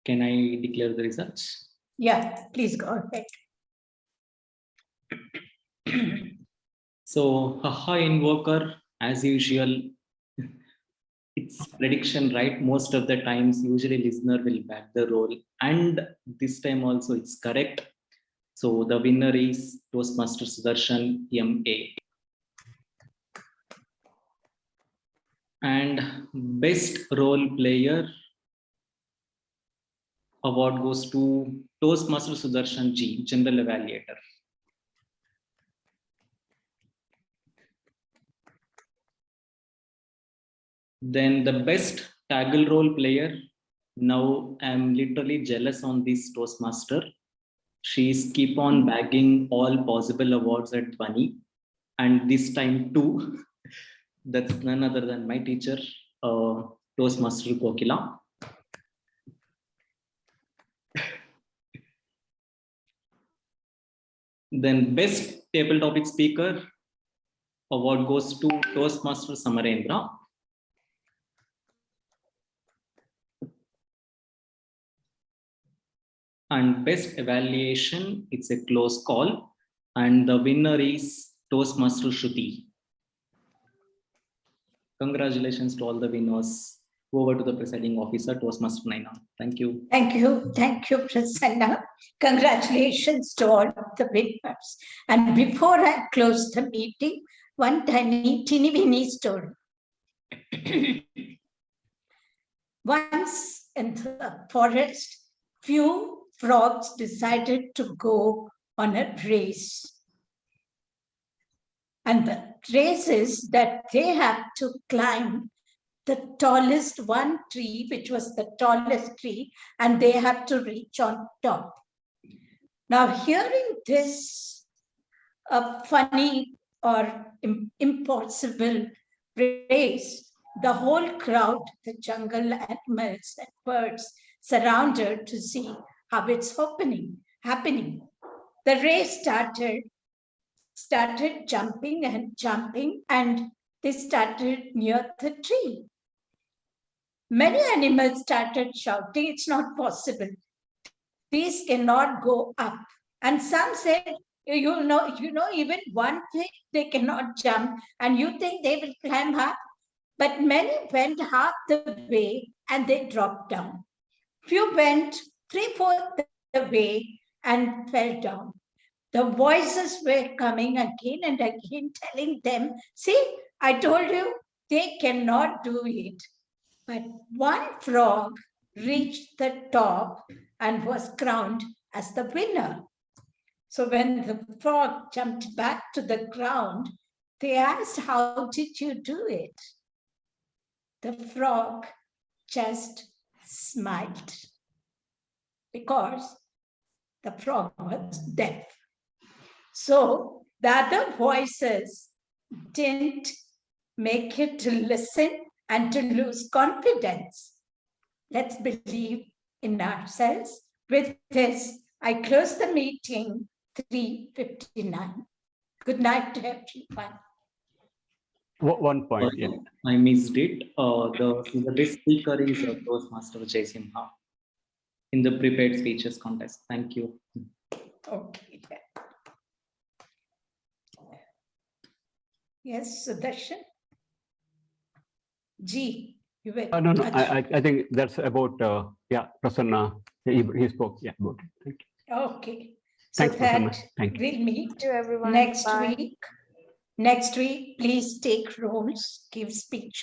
Can I declare the results? Yeah, please go ahead. So, haha invoker, as usual, it's prediction, right? Most of the times, usually listener will back the role. And this time also it's correct. So the winner is Toastmaster Sudarshan MA. And best role player award goes to Toastmaster Sudarshan G, General Evaluator. Then the best toggle role player. Now I'm literally jealous on this Toastmaster. She's keep on bagging all possible awards at Bunny. And this time too, that's none other than my teacher, Toastmaster Kokila. Then best table topic speaker award goes to Toastmaster Samarendra. And best evaluation, it's a close call. And the winner is Toastmaster Shruti. Congratulations to all the winners. Over to the presiding officer, Toastmaster Naina. Thank you. Thank you. Thank you, Prasanna. Congratulations to all the winners. And before I close the meeting, one tiny teeny story. Once in the forest, few frogs decided to go on a race. And the race is that they have to climb the tallest one tree, which was the tallest tree, and they have to reach on top. Now, hearing this funny or impossible race, the whole crowd, the jungle animals and birds surrounded to see how it's happening. The race started jumping and jumping, and they started near the tree. Many animals started shouting, "It's not possible. These cannot go up." And some said, you know, even one thing they cannot jump, and you think they will climb up. But many went half the way and they dropped down. Few went 3/4 the way and fell down. The voices were coming again and again, telling them, "See, I told you, they cannot do it." But one frog reached the top and was crowned as the winner. So when the frog jumped back to the ground, they asked, "How did you do it?" The frog just smiled because the frog was deaf. So the other voices didn't make you to listen and to lose confidence. Let's believe in ourselves. With this, I close the meeting 3:59. Good night to everyone. One point, yeah. I missed it. The best speaker is Toastmaster Jai Simha in the prepared speeches contest. Thank you. Okay. Yes, Sudarshan. G, you were. No, I think that's about, yeah, Prasanna, he spoke, yeah, about it. Thank you. Okay. So Thanks, Prasanna. that Thank you. we'll meet To everyone. next Bye. week. Next week, please take roles, give speeches.